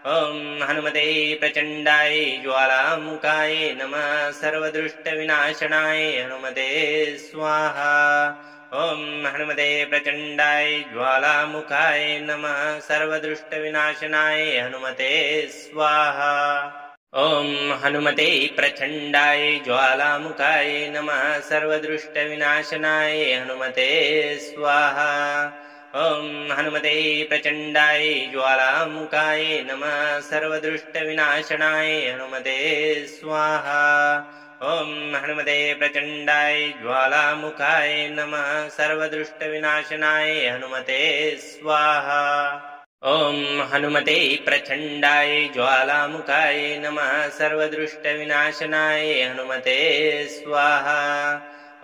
ॐ हनुमते प्रचण्डाय ज्वालामुखाय नमः सर्वदुष्टविनाशनाय हनुमते स्वाहा ॐ हनुमते प्रचण्डाय ज्वालामुखाय नमः सर्वदुष्टविनाशनाय हनुमते स्वाहा ॐ हनुमते प्रचण्डाय ज्वालामुखाय नमः सर्वदुष्टविनाशनाय हनुमते स्वाहा ॐ हनुमते प्रचण्डाय ज्वालामुखाय नमः सर्वदुष्टविनाशनाय हनुमते स्वाहा ॐ हनुमते प्रचण्डाय ज्वालामुखाय नमः सर्वदुष्टविनाशनाय हनुमते स्वाहा ॐ हनुमते प्रचण्डाय ज्वालामुखाय नमः सर्वदुष्टविनाशनाय हनुमते स्वाहा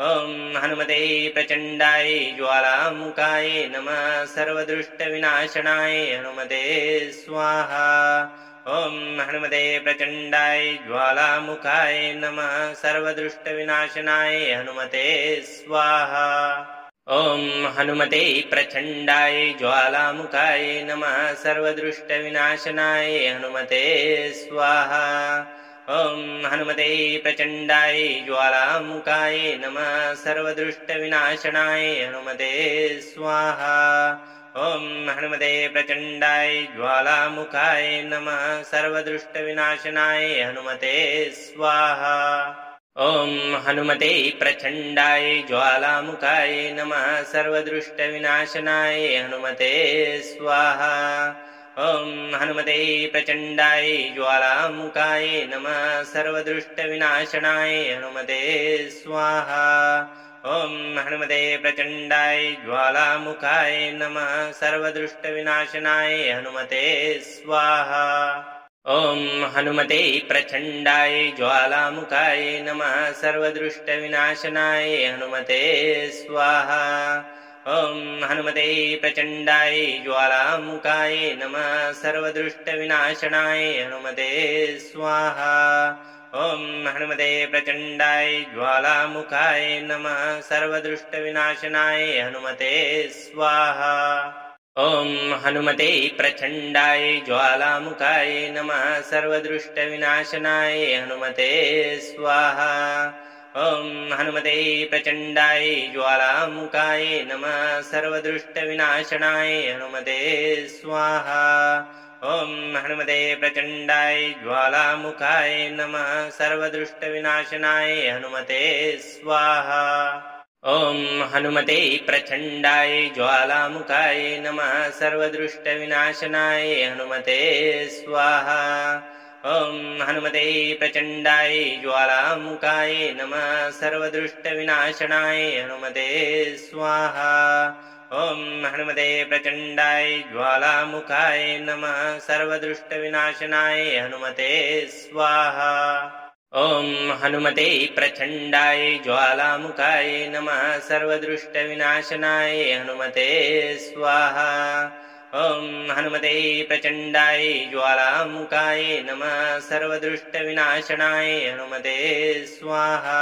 ॐ हनुमते प्रचण्डाय ज्वालामुखाय नमः सर्वदुष्टविनाशनाय हनुमते स्वाहा ॐ हनुमते प्रचण्डाय ज्वालामुखाय नमः सर्वदुष्टविनाशनाय हनुमते स्वाहा ॐ हनुमते प्रचण्डाय ज्वालामुखाय नमः सर्वदुष्टविनाशनाय हनुमते स्वाहा ॐ हनुमते प्रचण्डाय ज्वालामुखाय नमः सर्वदुष्टविनाशनाय हनुमते स्वाहा ॐ हनुमते प्रचण्डाय ज्वालामुखाय नमः सर्वदुष्टविनाशनाय हनुमते स्वाहा ॐ हनुमते प्रचण्डाय ज्वालामुखाय नमः सर्वदुष्टविनाशनाय हनुमते स्वाहा ॐ हनुमते प्रचण्डाय ज्वालामुखाय नमः सर्वदुष्टविनाशनाय हनुमते स्वाहा ॐ हनुमते प्रचण्डाय ज्वालामुखाय नमः सर्वदुष्टविनाशनाय हनुमते स्वाहा ॐ हनुमते प्रचण्डाय ज्वालामुखाय नमः सर्वदुष्टविनाशनाय हनुमते स्वाहा ॐ हनुमते प्रचण्डाय ज्वालामुखाय नमः सर्वदुष्टविनाशनाय हनुमते स्वाहा ॐ हनुमते प्रचण्डाय ज्वालामुखाय नमः सर्वदुष्टविनाशनाय हनुमते स्वाहा। ॐ हनुमते प्रचण्डाय ज्वालामुखाय नमः सर्वदुष्टविनाशनाय हनुमते स्वाहा। ॐ हनुमते प्रचण्डाय ज्वालामुखाय नमः सर्वदुष्टविनाशनाय हनुमते स्वाहा। ॐ हनुमते प्रचण्डाय ज्वालामुखाय नमः सर्वदुष्टविनाशनाय हनुमते स्वाहा। ॐ हनुमते प्रचण्डाय ज्वालामुखाय नमः सर्वदुष्टविनाशनाय हनुमते स्वाहा। ॐ हनुमते प्रचण्डाय ज्वालामुखाय नमः सर्वदुष्टविनाशनाय हनुमते स्वाहा। ॐ हनुमते प्रचण्डाय ज्वालामुखाय नमः सर्वदुष्टविनाशनाय हनुमते स्वाहा। ॐ हनुमते प्रचण्डाय ज्वालामुखाय नमः सर्वदुष्टविनाशनाय हनुमते स्वाहा। ॐ हनुमते प्रचण्डाय ज्वालामुखाय नमः सर्वदुष्टविनाशनाय हनुमते स्वाहा।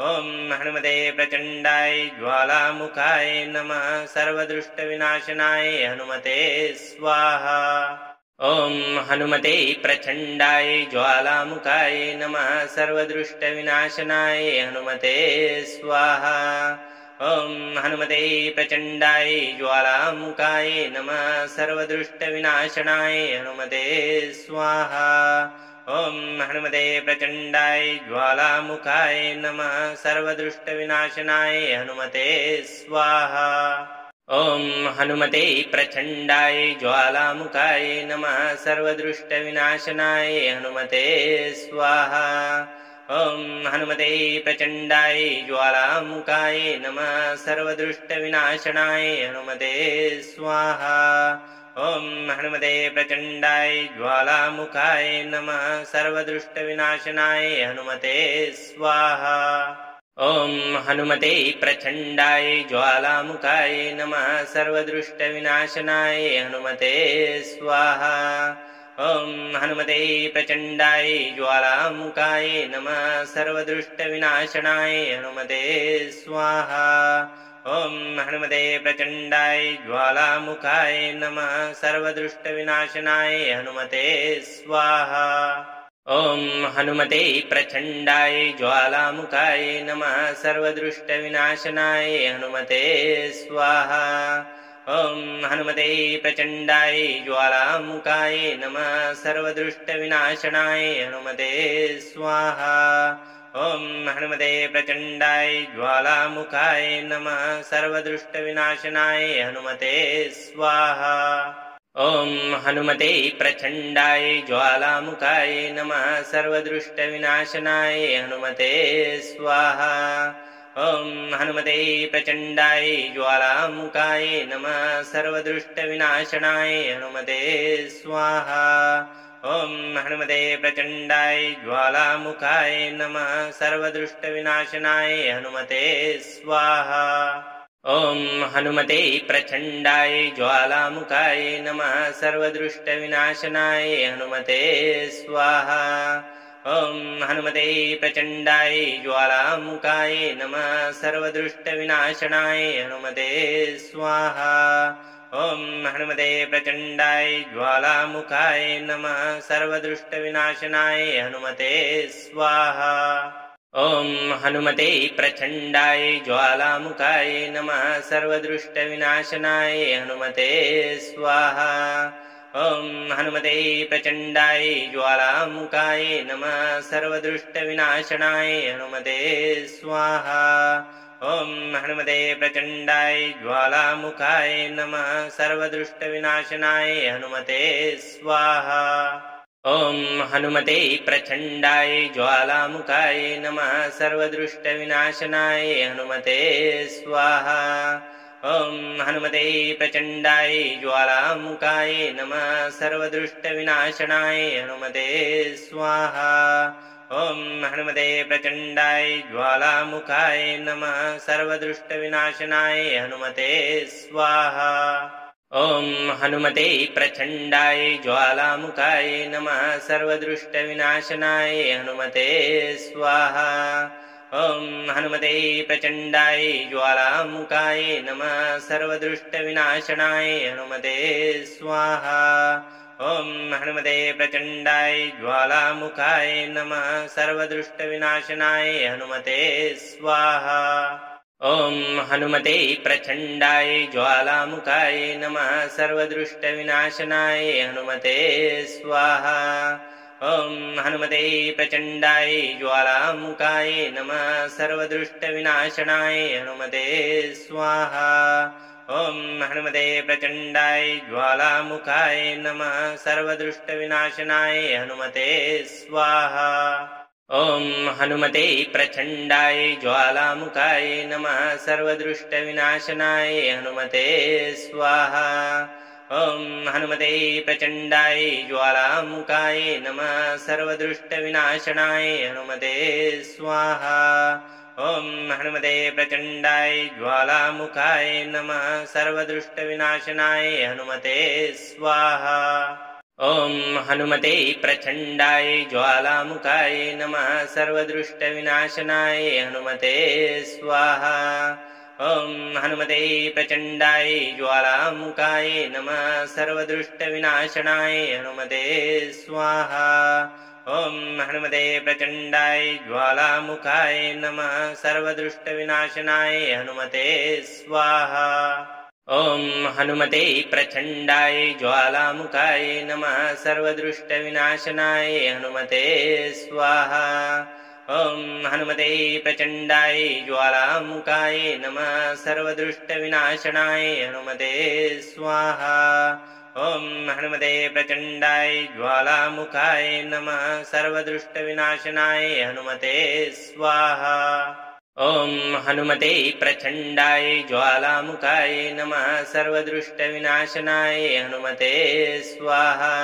ॐ हनुमते प्रचण्डाय ज्वालामुखाय नमः सर्वदुष्टविनाशनाय हनुमते स्वाहा। ॐ हनुमते प्रचण्डाय ज्वालामुखाय नमः सर्वदुष्टविनाशनाय हनुमते स्वाहा। ॐ हनुमते प्रचण्डाय ज्वालामुखाय नमः सर्वदुष्टविनाशनाय हनुमते स्वाहा। ॐ हनुमते प्रचण्डाय ज्वालामुखाय नमः सर्वदुष्टविनाशनाय हनुमते स्वाहा। ॐ हनुमते प्रचण्डाय ज्वालामुखाय नमः सर्वदुष्टविनाशनाय हनुमते स्वाहा। ॐ हनुमते प्रचण्डाय ज्वालामुखाय नमः सर्वदुष्टविनाशनाय हनुमते स्वाहा। ॐ हनुमते प्रचण्डाय ज्वालामुखाय नमः सर्वदुष्टविनाशनाय हनुमते स्वाहा। ॐ हनुमते प्रचण्डाय ज्वालामुखाय नमः सर्वदुष्टविनाशनाय हनुमते स्वाहा। ॐ हनुमते प्रचण्डाय ज्वालामुखाय नमः सर्वदुष्टविनाशनाय हनुमते स्वाहा। ॐ हनुमते प्रचण्डाय ज्वालामुखाय नमः सर्वदुष्टविनाशनाय हनुमते स्वाहा। ॐ हनुमते प्रचण्डाय ज्वालामुखाय नमः सर्वदुष्टविनाशनाय हनुमते स्वाहा। ॐ हनुमते प्रचण्डाय ज्वालामुखाय नमः सर्वदुष्टविनाशनाय हनुमते स्वाहा। ॐ हनुमते प्रचण्डाय ज्वालामुखाय नमः सर्वदुष्टविनाशनाय हनुमते स्वाहा। ॐ हनुमते प्रचण्डाय ज्वालामुखाय नमः सर्वदुष्टविनाशनाय हनुमते स्वाहा। ॐ हनुमते प्रचण्डाय ज्वालामुखाय नमः सर्वदुष्टविनाशनाय हनुमते स्वाहा। ॐ हनुमते प्रचण्डाय ज्वालामुखाय नमः सर्वदुष्टविनाशनाय हनुमते स्वाहा। ॐ हनुमते प्रचण्डाय ज्वालामुखाय नमः सर्वदुष्टविनाशनाय हनुमते स्वाहा। ॐ हनुमते प्रचण्डाय ज्वालामुखाय नमः सर्वदुष्टविनाशनाय हनुमते स्वाहा। ॐ हनुमते प्रचण्डाय ज्वालामुखाय नमः सर्वदुष्टविनाशनाय हनुमते स्वाहा। ॐ हनुमते प्रचण्डाय ज्वालामुखाय नमः सर्वदुष्टविनाशनाय हनुमते स्वाहा। ॐ हनुमते प्रचण्डाय ज्वालामुखाय नमः सर्वदुष्टविनाशनाय हनुमते स्वाहा। ॐ हनुमते प्रचण्डाय ज्वालामुखाय नमः सर्वदुष्टविनाशनाय हनुमते स्वाहा। ॐ हनुमते प्रचण्डाय ज्वालामुखाय नमः सर्वदुष्टविनाशनाय हनुमते स्वाहा। ॐ हनुमते प्रचण्डाय ज्वालामुखाय नमः सर्वदुष्टविनाशनाय हनुमते स्वाहा। ॐ हनुमते प्रचण्डाय ज्वालामुखाय नमः सर्वदुष्टविनाशनाय हनुमते स्वाहा। ॐ हनुमते प्रचण्डाय ज्वालामुखाय नमः सर्वदृष्टविनाशनाय हनुमते स्वाहा। ॐ हनुमते प्रचण्डाय ज्वालामुखाय नमः सर्वदृष्टविनाशनाय हनुमते स्वाहा। ॐ हनुमते प्रचण्डाय ज्वालामुखाय नमः सर्वदृष्टविनाशनाय हनुमते स्वाहा। ॐ हनुमते प्रचण्डाय ज्वालामुखाय नमः सर्वदृष्टविनाशनाय हनुमते स्वाहा। ॐ हनुमते प्रचण्डाय ज्वालामुखाय नमः सर्वदृष्टविनाशनाय हनुमते स्वाहा। ॐ हनुमते प्रचण्डाय ज्वालामुखाय नमः सर्वदृष्टविनाशनाय हनुमते स्वाहा। ॐ हनुमते प्रचण्डाय ज्वालामुखाय नमः सर्वदृष्टविनाशनाय हनुमते स्वाहा। ॐ हनुमते प्रचण्डाय ज्वालामुखाय नमः सर्वदृष्टविनाशनाय हनुमते स्वाहा। ॐ हनुमते प्रचण्डाय ज्वालामुखाय नमः सर्वदृष्टविनाशनाय हनुमते स्वाहा। ॐ हनुमते प्रचण्डाय ज्वालामुखाय नमः सर्वदृष्टविनाशनाय हनुमते स्वाहा। ॐ हनुमते प्रचण्डाय ज्वालामुखाय नमः सर्वदृष्टविनाशनाय हनुमते स्वाहा। ॐ हनुमते प्रचण्डाय ज्वालामुखाय नमः सर्वदृष्टविनाशनाय हनुमते स्वाहा। ॐ हनुमते प्रचण्डाय ज्वालामुखाय नमः सर्वदृष्टविनाशनाय हनुमते स्वाहा। ॐ हनुमते प्रचण्डाय ज्वालामुखाय नमः सर्वदृष्टविनाशनाय हनुमते स्वाहा। ॐ हनुमते प्रचण्डाय ज्वालामुखाय नमः सर्वदृष्टविनाशनाय हनुमते स्वाहा। ॐ हनुमते प्रचण्डाय ज्वालामुखाय नमः सर्वदृष्टविनाशनाय हनुमते स्वाहा।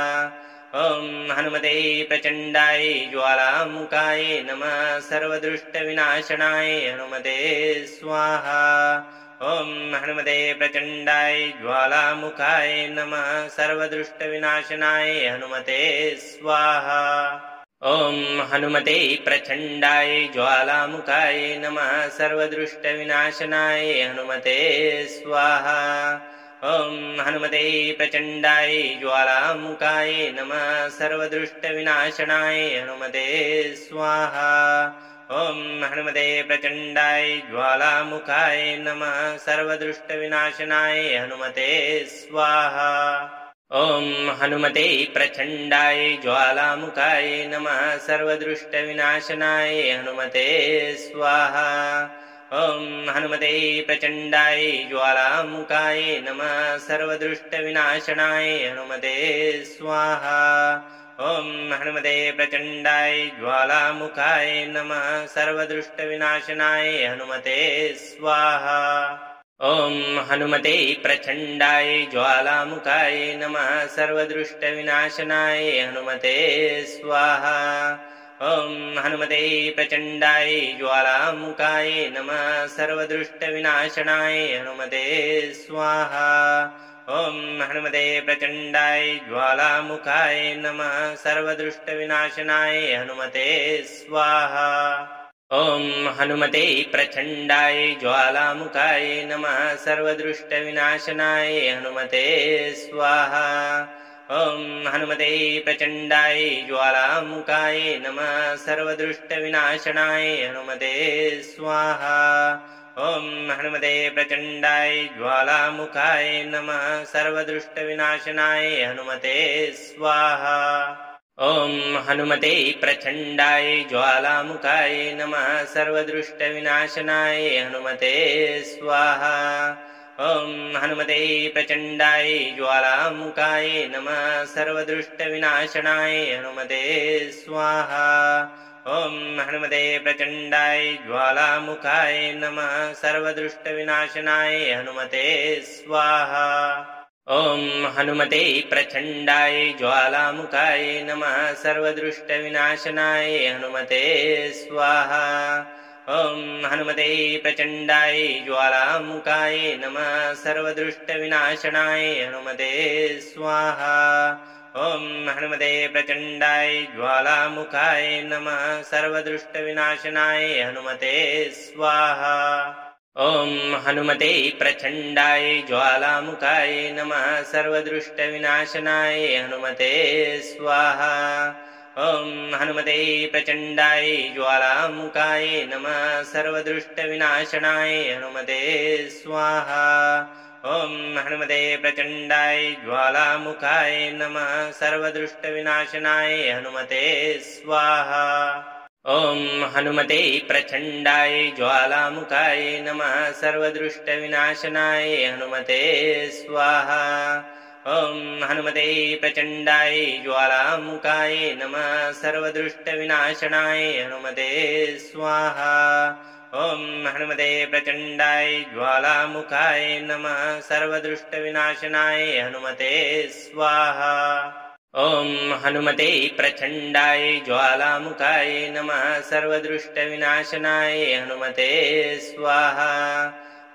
ॐ हनुमते प्रचण्डाय ज्वालामुखाय नमः सर्वदृष्टविनाशनाय हनुमते स्वाहा। ॐ हनुमते प्रचण्डाय ज्वालामुखाय नमः सर्वदृष्टविनाशनाय हनुमते स्वाहा। ॐ हनुमते प्रचण्डाय ज्वालामुखाय नमः सर्वदृष्टविनाशनाय हनुमते स्वाहा। ॐ हनुमते प्रचण्डाय ज्वालामुखाय नमः सर्वदृष्टविनाशनाय हनुमते स्वाहा। ॐ हनुमते प्रचण्डाय ज्वालामुखाय नमः सर्वदृष्टविनाशनाय हनुमते स्वाहा। ॐ हनुमते प्रचण्डाय ज्वालामुखाय नमः सर्वदृष्टविनाशनाय हनुमते स्वाहा। ॐ हनुमते प्रचण्डाय ज्वालामुखाय नमः सर्वदृष्टविनाशनाय हनुमते स्वाहा। ॐ हनुमते प्रचण्डाय ज्वालामुखाय नमः सर्वदृष्टविनाशनाय हनुमते स्वाहा। ॐ हनुमते प्रचण्डाय ज्वालामुखाय नमः सर्वदृष्टविनाशनाय हनुमते स्वाहा। ॐ हनुमते प्रचण्डाय ज्वालामुखाय नमः सर्वदृष्टविनाशनाय हनुमते स्वाहा। ॐ हनुमते प्रचण्डाय ज्वालामुखाय नमः सर्वदृष्टविनाशनाय हनुमते स्वाहा। ॐ हनुमते प्रचण्डाय ज्वालामुखाय नमः सर्वदृष्टविनाशनाय हनुमते स्वाहा। ॐ हनुमते प्रचण्डाय ज्वालामुखाय नमः सर्वदृष्टविनाशनाय हनुमते स्वाहा। ॐ हनुमते प्रचण्डाय ज्वालामुखाय नमः सर्वदृष्टविनाशनाय हनुमते स्वाहा। ॐ हनुमते प्रचण्डाय ज्वालामुखाय नमः सर्वदृष्टविनाशनाय हनुमते स्वाहा। ॐ हनुमते प्रचण्डाय ज्वालामुखाय नमः सर्वदृष्टविनाशनाय हनुमते स्वाहा। ॐ हनुमते प्रचण्डाय ज्वालामुखाय नमः सर्वदृष्टविनाशनाय हनुमते स्वाहा। ॐ हनुमते प्रचण्डाय ज्वालामुखाय नमः सर्वदृष्टविनाशनाय हनुमते स्वाहा। ॐ हनुमते प्रचण्डाय ज्वालामुखाय नमः सर्वदुष्टविनाशनाय हनुमते स्वाहा ॐ हनुमते प्रचण्डाय ज्वालामुखाय नमः सर्वदुष्टविनाशनाय हनुमते स्वाहा ॐ हनुमते प्रचण्डाय ज्वालामुखाय नमः सर्वदुष्टविनाशनाय हनुमते स्वाहा ॐ हनुमते प्रचण्डाय ज्वालामुखाय नमः सर्वदुष्टविनाशनाय हनुमते स्वाहा ॐ हनुमते प्रचण्डाय ज्वालामुखाय नमः सर्वदुष्टविनाशनाय हनुमते स्वाहा ॐ हनुमते प्रचण्डाय ज्वालामुखाय नमः सर्वदुष्टविनाशनाय हनुमते स्वाहा ॐ हनुमते प्रचण्डाय ज्वालामुखाय नमः सर्वदुष्टविनाशनाय हनुमते स्वाहा ॐ हनुमते प्रचण्डाय ज्वालामुखाय नमः सर्वदुष्टविनाशनाय हनुमते स्वाहा ॐ हनुमते प्रचण्डाय ज्वालामुखाय नमः सर्वदुष्टविनाशनाय हनुमते स्वाहा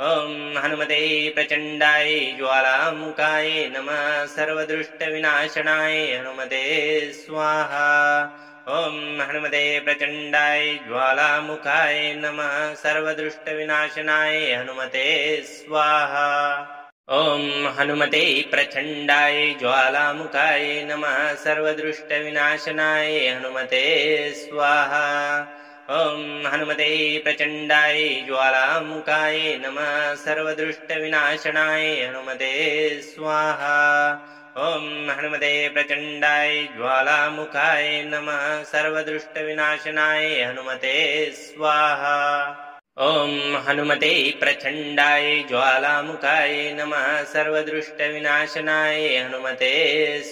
ॐ हनुमते प्रचण्डाय ज्वालामुखाय नमः सर्वदुष्टविनाशनाय हनुमते स्वाहा ॐ हनुमते प्रचण्डाय ज्वालामुखाय नमः सर्वदुष्टविनाशनाय हनुमते स्वाहा ॐ हनुमते प्रचण्डाय ज्वालामुखाय नमः सर्वदुष्टविनाशनाय हनुमते स्वाहा ॐ हनुमते प्रचण्डाय ज्वालामुखाय नमः सर्वदुष्टविनाशनाय हनुमते स्वाहा ॐ हनुमते प्रचण्डाय ज्वालामुखाय नमः सर्वदुष्टविनाशनाय हनुमते स्वाहा ॐ हनुमते प्रचण्डाय ज्वालामुखाय नमः सर्वदुष्टविनाशनाय हनुमते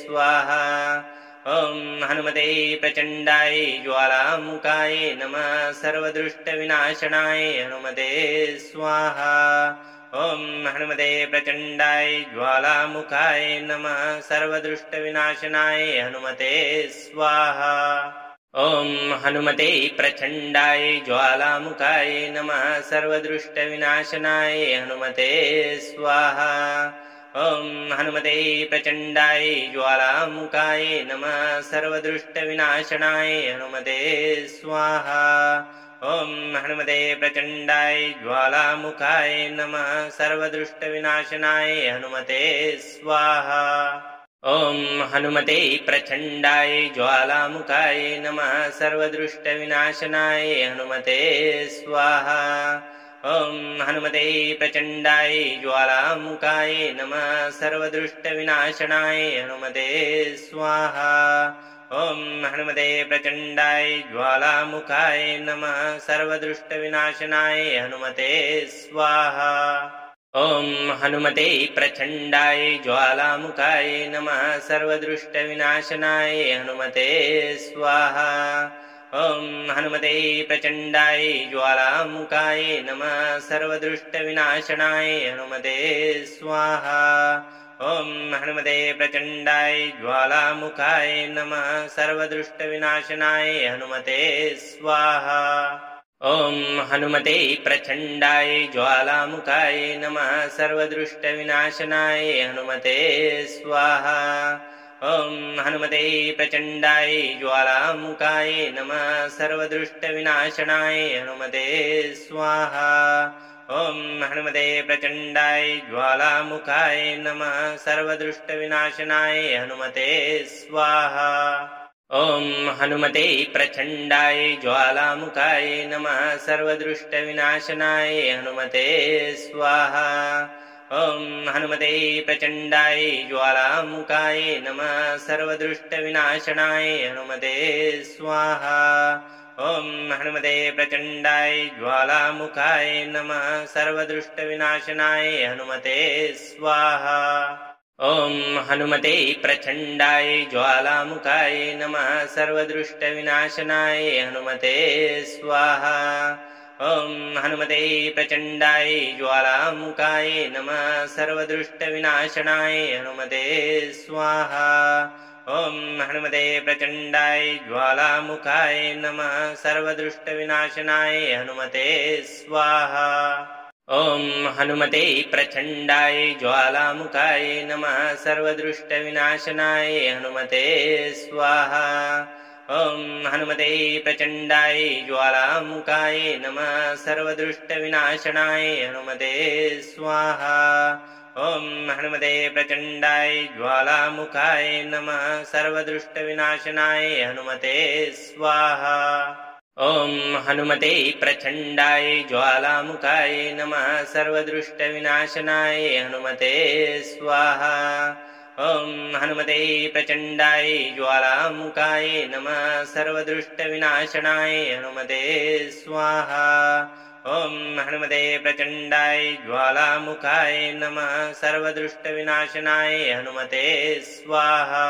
स्वाहा ॐ हनुमते प्रचण्डाय ज्वालामुखाय नमः सर्वदुष्टविनाशनाय हनुमते स्वाहा ॐ हनुमते प्रचण्डाय ज्वालामुखाय नमः सर्वदुष्टविनाशनाय हनुमते स्वाहा ॐ हनुमते प्रचण्डाय ज्वालामुखाय नमः सर्वदुष्टविनाशनाय हनुमते स्वाहा ॐ हनुमते प्रचण्डाय ज्वालामुखाय नमः सर्वदुष्टविनाशनाय हनुमते स्वाहा ॐ हनुमते प्रचण्डाय ज्वालामुखाय नमः सर्वदुष्टविनाशनाय हनुमते स्वाहा ॐ हनुमते प्रचण्डाय ज्वालामुखाय नमः सर्वदुष्टविनाशनाय हनुमते स्वाहा ॐ हनुमते प्रचण्डाय ज्वालामुखाय नमः सर्वदुष्टविनाशनाय हनुमते स्वाहा ॐ हनुमते प्रचण्डाय ज्वालामुखाय नमः सर्वदुष्टविनाशनाय हनुमते स्वाहा ॐ हनुमते प्रचण्डाय ज्वालामुखाय नमः सर्वदुष्टविनाशनाय हनुमते स्वाहा ॐ हनुमते प्रचण्डाय ज्वालामुखाय नमः सर्वदुष्टविनाशनाय हनुमते स्वाहा ॐ हनुमते प्रचण्डाय ज्वालामुखाय नमः सर्वदुष्टविनाशनाय हनुमते स्वाहा ॐ हनुमते प्रचण्डाय ज्वालामुखाय नमः सर्वदुष्टविनाशनाय हनुमते स्वाहा ॐ हनुमते प्रचण्डाय ज्वालामुखाय नमः सर्वदुष्टविनाशनाय हनुमते स्वाहा ॐ हनुमते प्रचण्डाय ज्वालामुखाय नमः सर्वदुष्टविनाशनाय हनुमते स्वाहा ॐ हनुमते प्रचण्डाय ज्वालामुखाय नमः सर्वदुष्टविनाशनाय हनुमते स्वाहा ॐ हनुमते प्रचण्डाय ज्वालामुखाय नमः सर्वदुष्टविनाशनाय हनुमते स्वाहा ॐ हनुमते प्रचण्डाय ज्वालामुखाय नमः सर्वदुष्टविनाशनाय हनुमते स्वाहा ॐ हनुमते प्रचण्डाय ज्वालामुखाय नमः सर्वदुष्टविनाशनाय हनुमते स्वाहा ॐ हनुमते प्रचण्डाय ज्वालामुखाय नमः सर्वदुष्टविनाशनाय हनुमते स्वाहा ॐ हनुमते प्रचण्डाय ज्वालामुखाय नमः सर्वदुष्टविनाशनाय हनुमते स्वाहा ॐ हनुमते प्रचण्डाय ज्वालामुखाय नमः सर्वदुष्टविनाशनाय हनुमते स्वाहा ॐ हनुमते प्रचण्डाय ज्वालामुखाय नमः सर्वदुष्टविनाशनाय हनुमते स्वाहा ॐ हनुमते प्रचण्डाय ज्वालामुखाय नमः सर्वदुष्टविनाशनाय हनुमते स्वाहा ॐ हनुमते प्रचण्डाय ज्वालामुखाय नमः सर्वदुष्टविनाशनाय हनुमते स्वाहा ॐ हनुमते प्रचण्डाय ज्वालामुखाय नमः सर्वदुष्टविनाशनाय हनुमते स्वाहा ॐ हनुमते प्रचण्डाय ज्वालामुखाय नमः सर्वदुष्टविनाशनाय हनुमते स्वाहा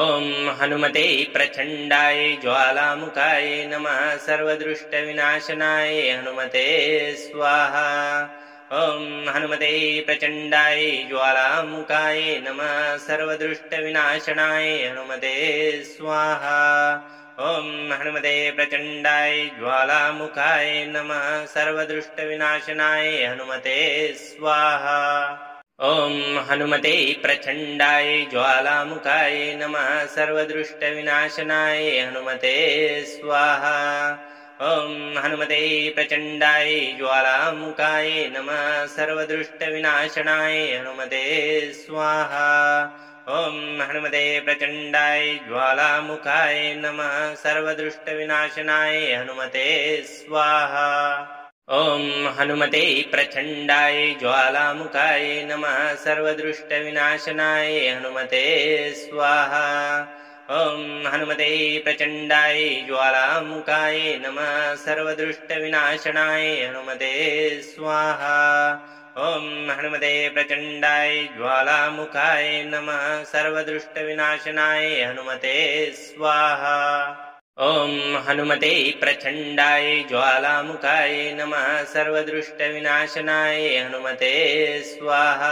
ॐ हनुमते प्रचण्डाय ज्वालामुखाय नमः सर्वदुष्टविनाशनाय हनुमते स्वाहा ॐ हनुमते प्रचण्डाय ज्वालामुखाय नमः सर्वदुष्टविनाशनाय हनुमते स्वाहा ॐ हनुमते प्रचण्डाय ज्वालामुखाय नमः सर्वदुष्टविनाशनाय हनुमते स्वाहा ॐ हनुमते प्रचण्डाय ज्वालामुखाय नमः सर्वदुष्टविनाशनाय हनुमते स्वाहा ॐ हनुमते प्रचण्डाय ज्वालामुखाय नमः सर्वदुष्टविनाशनाय हनुमते स्वाहा ॐ हनुमते प्रचण्डाय ज्वालामुखाय नमः सर्वदुष्टविनाशनाय हनुमते स्वाहा ॐ हनुमते प्रचण्डाय ज्वालामुखाय नमः सर्वदुष्टविनाशनाय हनुमते स्वाहा ॐ हनुमते प्रचण्डाय ज्वालामुखाय नमः सर्वदुष्टविनाशनाय हनुमते स्वाहा ॐ हनुमते प्रचण्डाय ज्वालामुखाय नमः सर्वदुष्टविनाशनाय हनुमते स्वाहा ॐ हनुमते प्रचण्डाय ज्वालामुखाय नमः सर्वदुष्टविनाशनाय हनुमते स्वाहा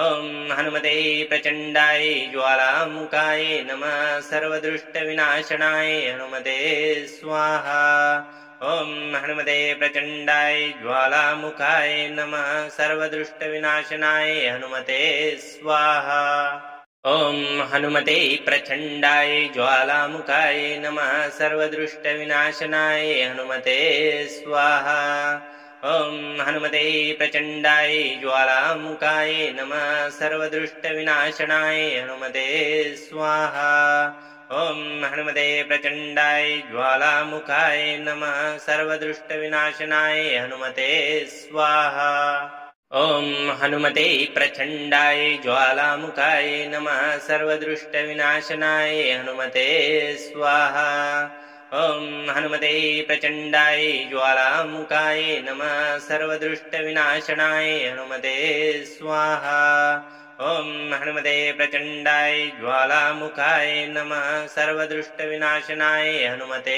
ॐ हनुमते प्रचण्डाय ज्वालामुखाय नमः सर्वदुष्टविनाशनाय हनुमते स्वाहा ॐ हनुमते प्रचण्डाय ज्वालामुखाय नमः सर्वदुष्टविनाशनाय हनुमते स्वाहा ॐ हनुमते प्रचण्डाय ज्वालामुखाय नमः सर्वदुष्टविनाशनाय हनुमते स्वाहा ॐ हनुमते प्रचण्डाय ज्वालामुखाय नमः सर्वदुष्टविनाशनाय हनुमते स्वाहा ॐ हनुमते प्रचण्डाय ज्वालामुखाय नमः सर्वदुष्टविनाशनाय हनुमते स्वाहा ॐ हनुमते प्रचण्डाय ज्वालामुखाय नमः सर्वदुष्टविनाशनाय हनुमते स्वाहा ॐ हनुमते प्रचण्डाय ज्वालामुखाय नमः सर्वदुष्टविनाशनाय हनुमते स्वाहा ॐ हनुमते प्रचण्डाय ज्वालामुखाय नमः सर्वदुष्टविनाशनाय हनुमते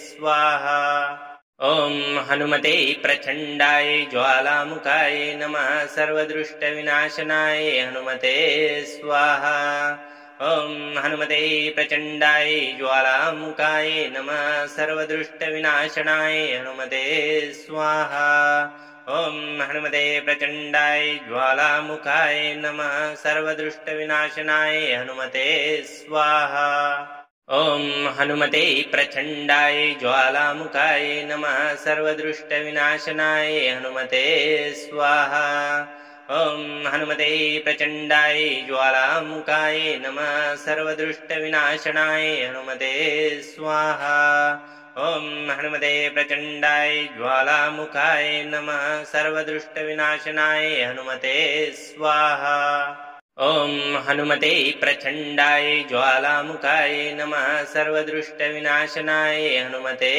स्वाहा ॐ हनुमते प्रचण्डाय ज्वालामुखाय नमः सर्वदुष्टविनाशनाय हनुमते स्वाहा ॐ हनुमते प्रचण्डाय ज्वालामुखाय नमः सर्वदुष्टविनाशनाय हनुमते स्वाहा ॐ हनुमते प्रचण्डाय ज्वालामुखाय नमः सर्वदुष्टविनाशनाय हनुमते स्वाहा ॐ हनुमते प्रचण्डाय ज्वालामुखाय नमः सर्वदुष्टविनाशनाय हनुमते स्वाहा ॐ हनुमते प्रचण्डाय ज्वालामुखाय नमः सर्वदुष्टविनाशनाय हनुमते स्वाहा ॐ हनुमते प्रचण्डाय ज्वालामुखाय नमः सर्वदुष्टविनाशनाय हनुमते स्वाहा ॐ हनुमते प्रचण्डाय ज्वालामुखाय नमः सर्वदुष्टविनाशनाय हनुमते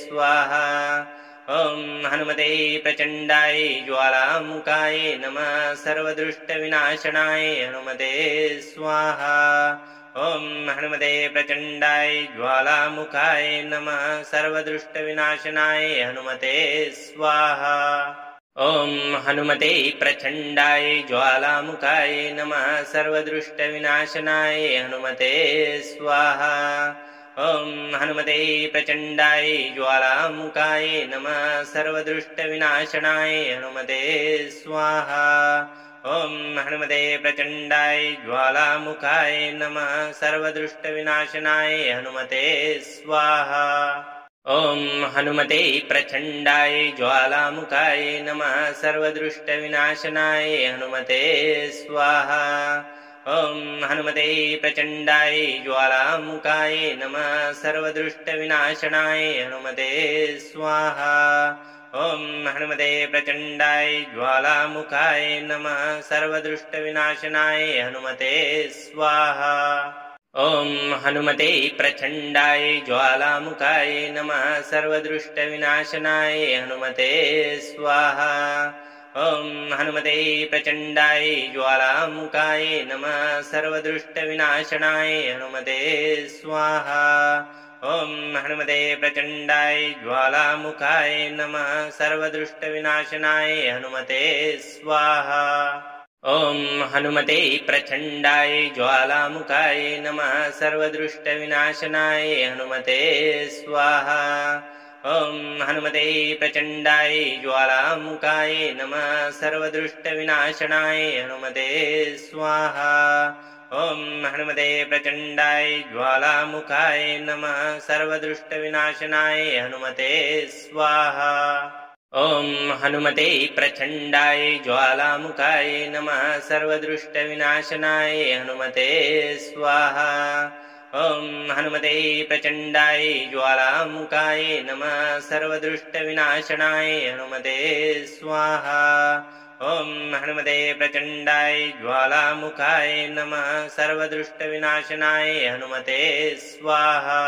स्वाहा ॐ हनुमते प्रचण्डाय ज्वालामुखाय नमः सर्वदुष्टविनाशनाय हनुमते स्वाहा ॐ हनुमते प्रचण्डाय ज्वालामुखाय नमः सर्वदुष्टविनाशनाय हनुमते स्वाहा ॐ हनुमते प्रचण्डाय ज्वालामुखाय नमः सर्वदृष्टविनाशनाय हनुमते स्वाहा। ॐ हनुमते प्रचण्डाय ज्वालामुखाय नमः सर्वदृष्टविनाशनाय हनुमते स्वाहा। ॐ हनुमते प्रचण्डाय ज्वालामुखाय नमः सर्वदृष्टविनाशनाय हनुमते स्वाहा। ॐ हनुमते प्रचण्डाय ज्वालामुखाय नमः सर्वदृष्टविनाशनाय हनुमते स्वाहा। ॐ हनुमते प्रचण्डाय ज्वालामुखाय नमः सर्वदृष्टविनाशनाय हनुमते स्वाहा। ॐ हनुमते प्रचण्डाय ज्वालामुखाय नमः सर्वदृष्टविनाशनाय हनुमते स्वाहा। ॐ हनुमते प्रचण्डाय ज्वालामुखाय नमः सर्वदृष्टविनाशनाय हनुमते स्वाहा। ॐ हनुमते प्रचण्डाय ज्वालामुखाय नमः सर्वदृष्टविनाशनाय हनुमते स्वाहा। ॐ हनुमते प्रचण्डाय ज्वालामुखाय नमः सर्वदृष्टविनाशनाय हनुमते स्वाहा। ॐ हनुमते प्रचण्डाय ज्वालामुखाय नमः सर्वदृष्टविनाशनाय हनुमते स्वाहा। ॐ हनुमते प्रचण्डाय ज्वालामुखाय नमः सर्वदृष्टविनाशनाय हनुमते स्वाहा। ॐ हनुमते प्रचण्डाय ज्वालामुखाय नमः सर्वदृष्टविनाशनाय हनुमते स्वाहा। ॐ हनुमते प्रचण्डाय ज्वालामुखाय नमः सर्वदृष्टविनाशनाय हनुमते स्वाहा। ॐ हनुमते प्रचण्डाय ज्वालामुखाय नमः सर्वदृष्टविनाशनाय हनुमते स्वाहा। ॐ हनुमते प्रचण्डाय ज्वालामुखाय नमः सर्वदृष्टविनाशनाय हनुमते स्वाहा।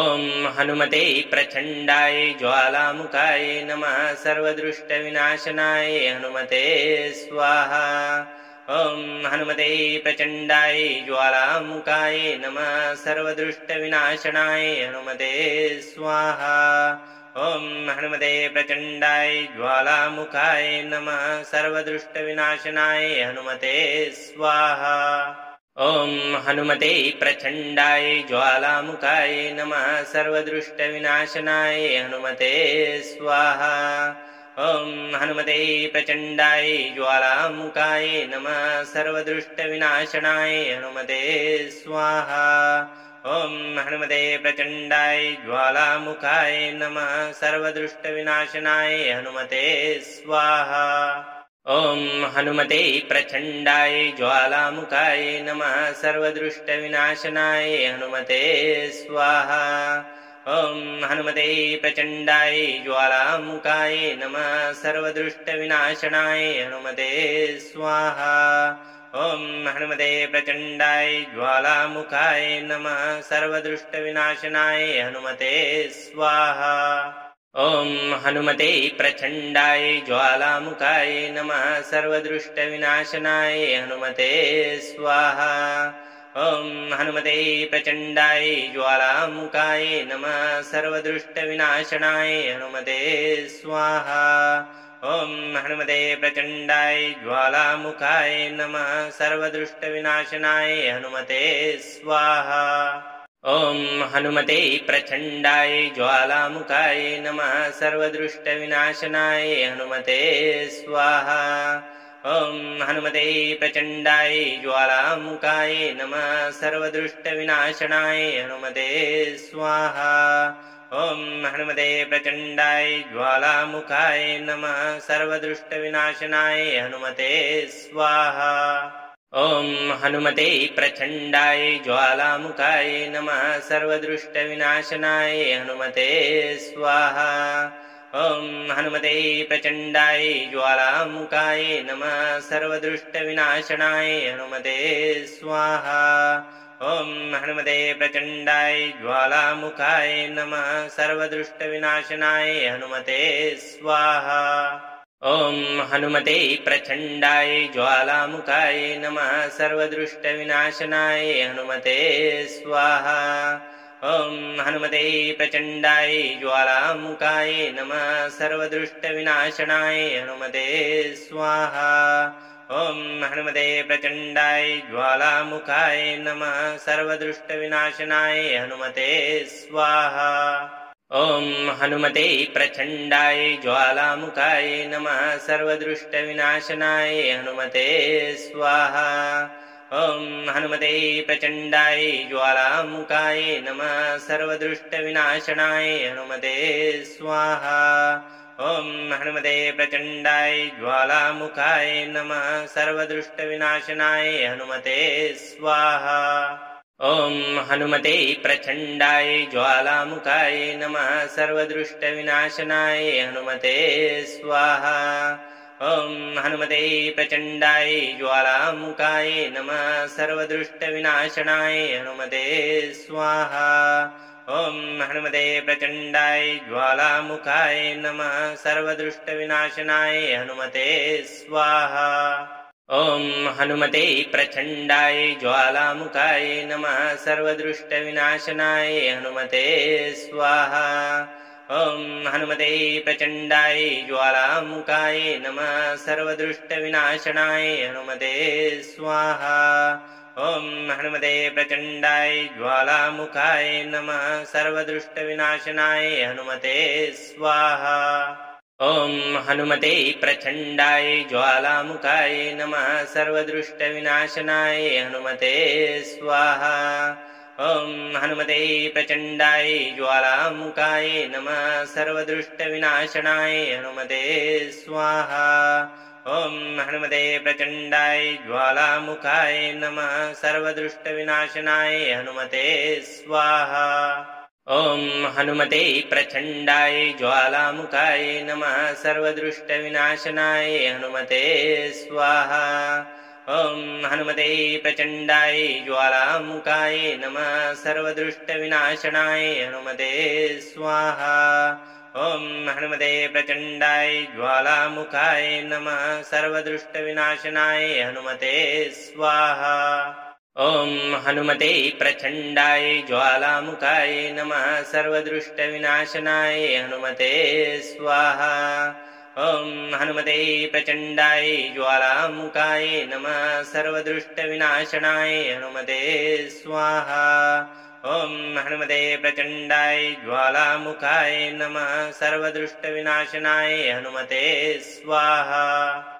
ॐ हनुमते प्रचण्डाय ज्वालामुखाय नमः सर्वदृष्टविनाशनाय हनुमते स्वाहा। ॐ हनुमते प्रचण्डाय ज्वालामुखाय नमः सर्वदृष्टविनाशनाय हनुमते स्वाहा। ॐ हनुमते प्रचण्डाय ज्वालामुखाय नमः सर्वदृष्टविनाशनाय हनुमते स्वाहा। ॐ हनुमते प्रचण्डाय ज्वालामुखाय नमः सर्वदृष्टविनाशनाय हनुमते स्वाहा। ॐ हनुमते प्रचण्डाय ज्वालामुखाय नमः सर्वदृष्टविनाशनाय हनुमते स्वाहा। ॐ हनुमते प्रचण्डाय ज्वालामुखाय नमः सर्वदृष्टविनाशनाय हनुमते स्वाहा। ॐ हनुमते प्रचण्डाय ज्वालामुखाय नमः सर्वदृष्टविनाशनाय हनुमते स्वाहा। ॐ हनुमते प्रचण्डाय ज्वालामुखाय नमः सर्वदृष्टविनाशनाय हनुमते स्वाहा। ॐ हनुमते प्रचण्डाय ज्वालामुखाय नमः सर्वदृष्टविनाशनाय हनुमते स्वाहा। ॐ हनुमते प्रचण्डाय ज्वालामुखाय नमः सर्वदृष्टविनाशनाय हनुमते स्वाहा। ॐ हनुमते प्रचण्डाय ज्वालामुखाय नमः सर्वदृष्टविनाशनाय हनुमते स्वाहा। ॐ हनुमते प्रचण्डाय ज्वालामुखाय नमः सर्वदृष्टविनाशनाय हनुमते स्वाहा। ॐ हनुमते प्रचण्डाय ज्वालामुखाय नमः सर्वदृष्टविनाशनाय हनुमते स्वाहा। ॐ हनुमते प्रचण्डाय ज्वालामुखाय नमः सर्वदृष्टविनाशनाय हनुमते स्वाहा। ॐ हनुमते प्रचण्डाय ज्वालामुखाय नमः सर्वदृष्टविनाशनाय हनुमते स्वाहा। ॐ हनुमते प्रचण्डाय ज्वालामुखाय नमः सर्वदृष्टविनाशनाय हनुमते स्वाहा। ॐ हनुमते प्रचण्डाय ज्वालामुखाय नमः सर्वदृष्टविनाशनाय हनुमते स्वाहा। ॐ हनुमते प्रचण्डाय ज्वालामुखाय नमः सर्वदृष्टविनाशनाय हनुमते स्वाहा। ॐ हनुमते प्रचण्डाय ज्वालामुखाय नमः सर्वदृष्टविनाशनाय हनुमते स्वाहा। ॐ हनुमते प्रचण्डाय ज्वालामुखाय नमः सर्वदुष्टविनाशनाय हनुमते स्वाहा ॐ हनुमते प्रचण्डाय ज्वालामुखाय नमः सर्वदुष्टविनाशनाय हनुमते स्वाहा ॐ हनुमते प्रचण्डाय ज्वालामुखाय नमः सर्वदुष्टविनाशनाय हनुमते स्वाहा ॐ हनुमते प्रचण्डाय ज्वालामुखाय नमः सर्वदुष्टविनाशनाय हनुमते स्वाहा ॐ हनुमते प्रचण्डाय ज्वालामुखाय नमः सर्वदुष्टविनाशनाय हनुमते स्वाहा ॐ हनुमते प्रचण्डाय ज्वालामुखाय नमः सर्वदुष्टविनाशनाय हनुमते स्वाहा ॐ हनुमते प्रचण्डाय ज्वालामुखाय नमः सर्वदुष्टविनाशनाय हनुमते स्वाहा ॐ हनुमते प्रचण्डाय ज्वालामुखाय नमः सर्वदुष्टविनाशनाय हनुमते स्वाहा ॐ हनुमते प्रचण्डाय ज्वालामुखाय नमः सर्वदुष्टविनाशनाय हनुमते स्वाहा ॐ हनुमते प्रचण्डाय ज्वालामुखाय नमः सर्वदुष्टविनाशनाय हनुमते स्वाहा ॐ हनुमते प्रचण्डाय ज्वालामुखाय नमः सर्वदुष्टविनाशनाय हनुमते स्वाहा ॐ हनुमते प्रचण्डाय ज्वालामुखाय नमः सर्वदुष्टविनाशनाय हनुमते स्वाहा ॐ हनुमते प्रचण्डाय ज्वालामुखाय नमः सर्वदुष्टविनाशनाय हनुमते स्वाहा ॐ हनुमते प्रचण्डाय ज्वालामुखाय नमः सर्वदुष्टविनाशनाय हनुमते स्वाहा ॐ हनुमते प्रचण्डाय ज्वालामुखाय नमः सर्वदुष्टविनाशनाय हनुमते स्वाहा ॐ हनुमते प्रचण्डाय ज्वालामुखाय नमः सर्वदुष्टविनाशनाय हनुमते स्वाहा ॐ हनुमते प्रचण्डाय ज्वालामुखाय नमः सर्वदुष्टविनाशनाय हनुमते स्वाहा ॐ हनुमते प्रचण्डाय ज्वालामुखाय नमः सर्वदुष्टविनाशनाय हनुमते स्वाहा ॐ हनुमते प्रचण्डाय ज्वालामुखाय नमः सर्वदुष्टविनाशनाय हनुमते स्वाहा ॐ हनुमते प्रचण्डाय ज्वालामुखाय नमः सर्वदुष्टविनाशनाय हनुमते स्वाहा।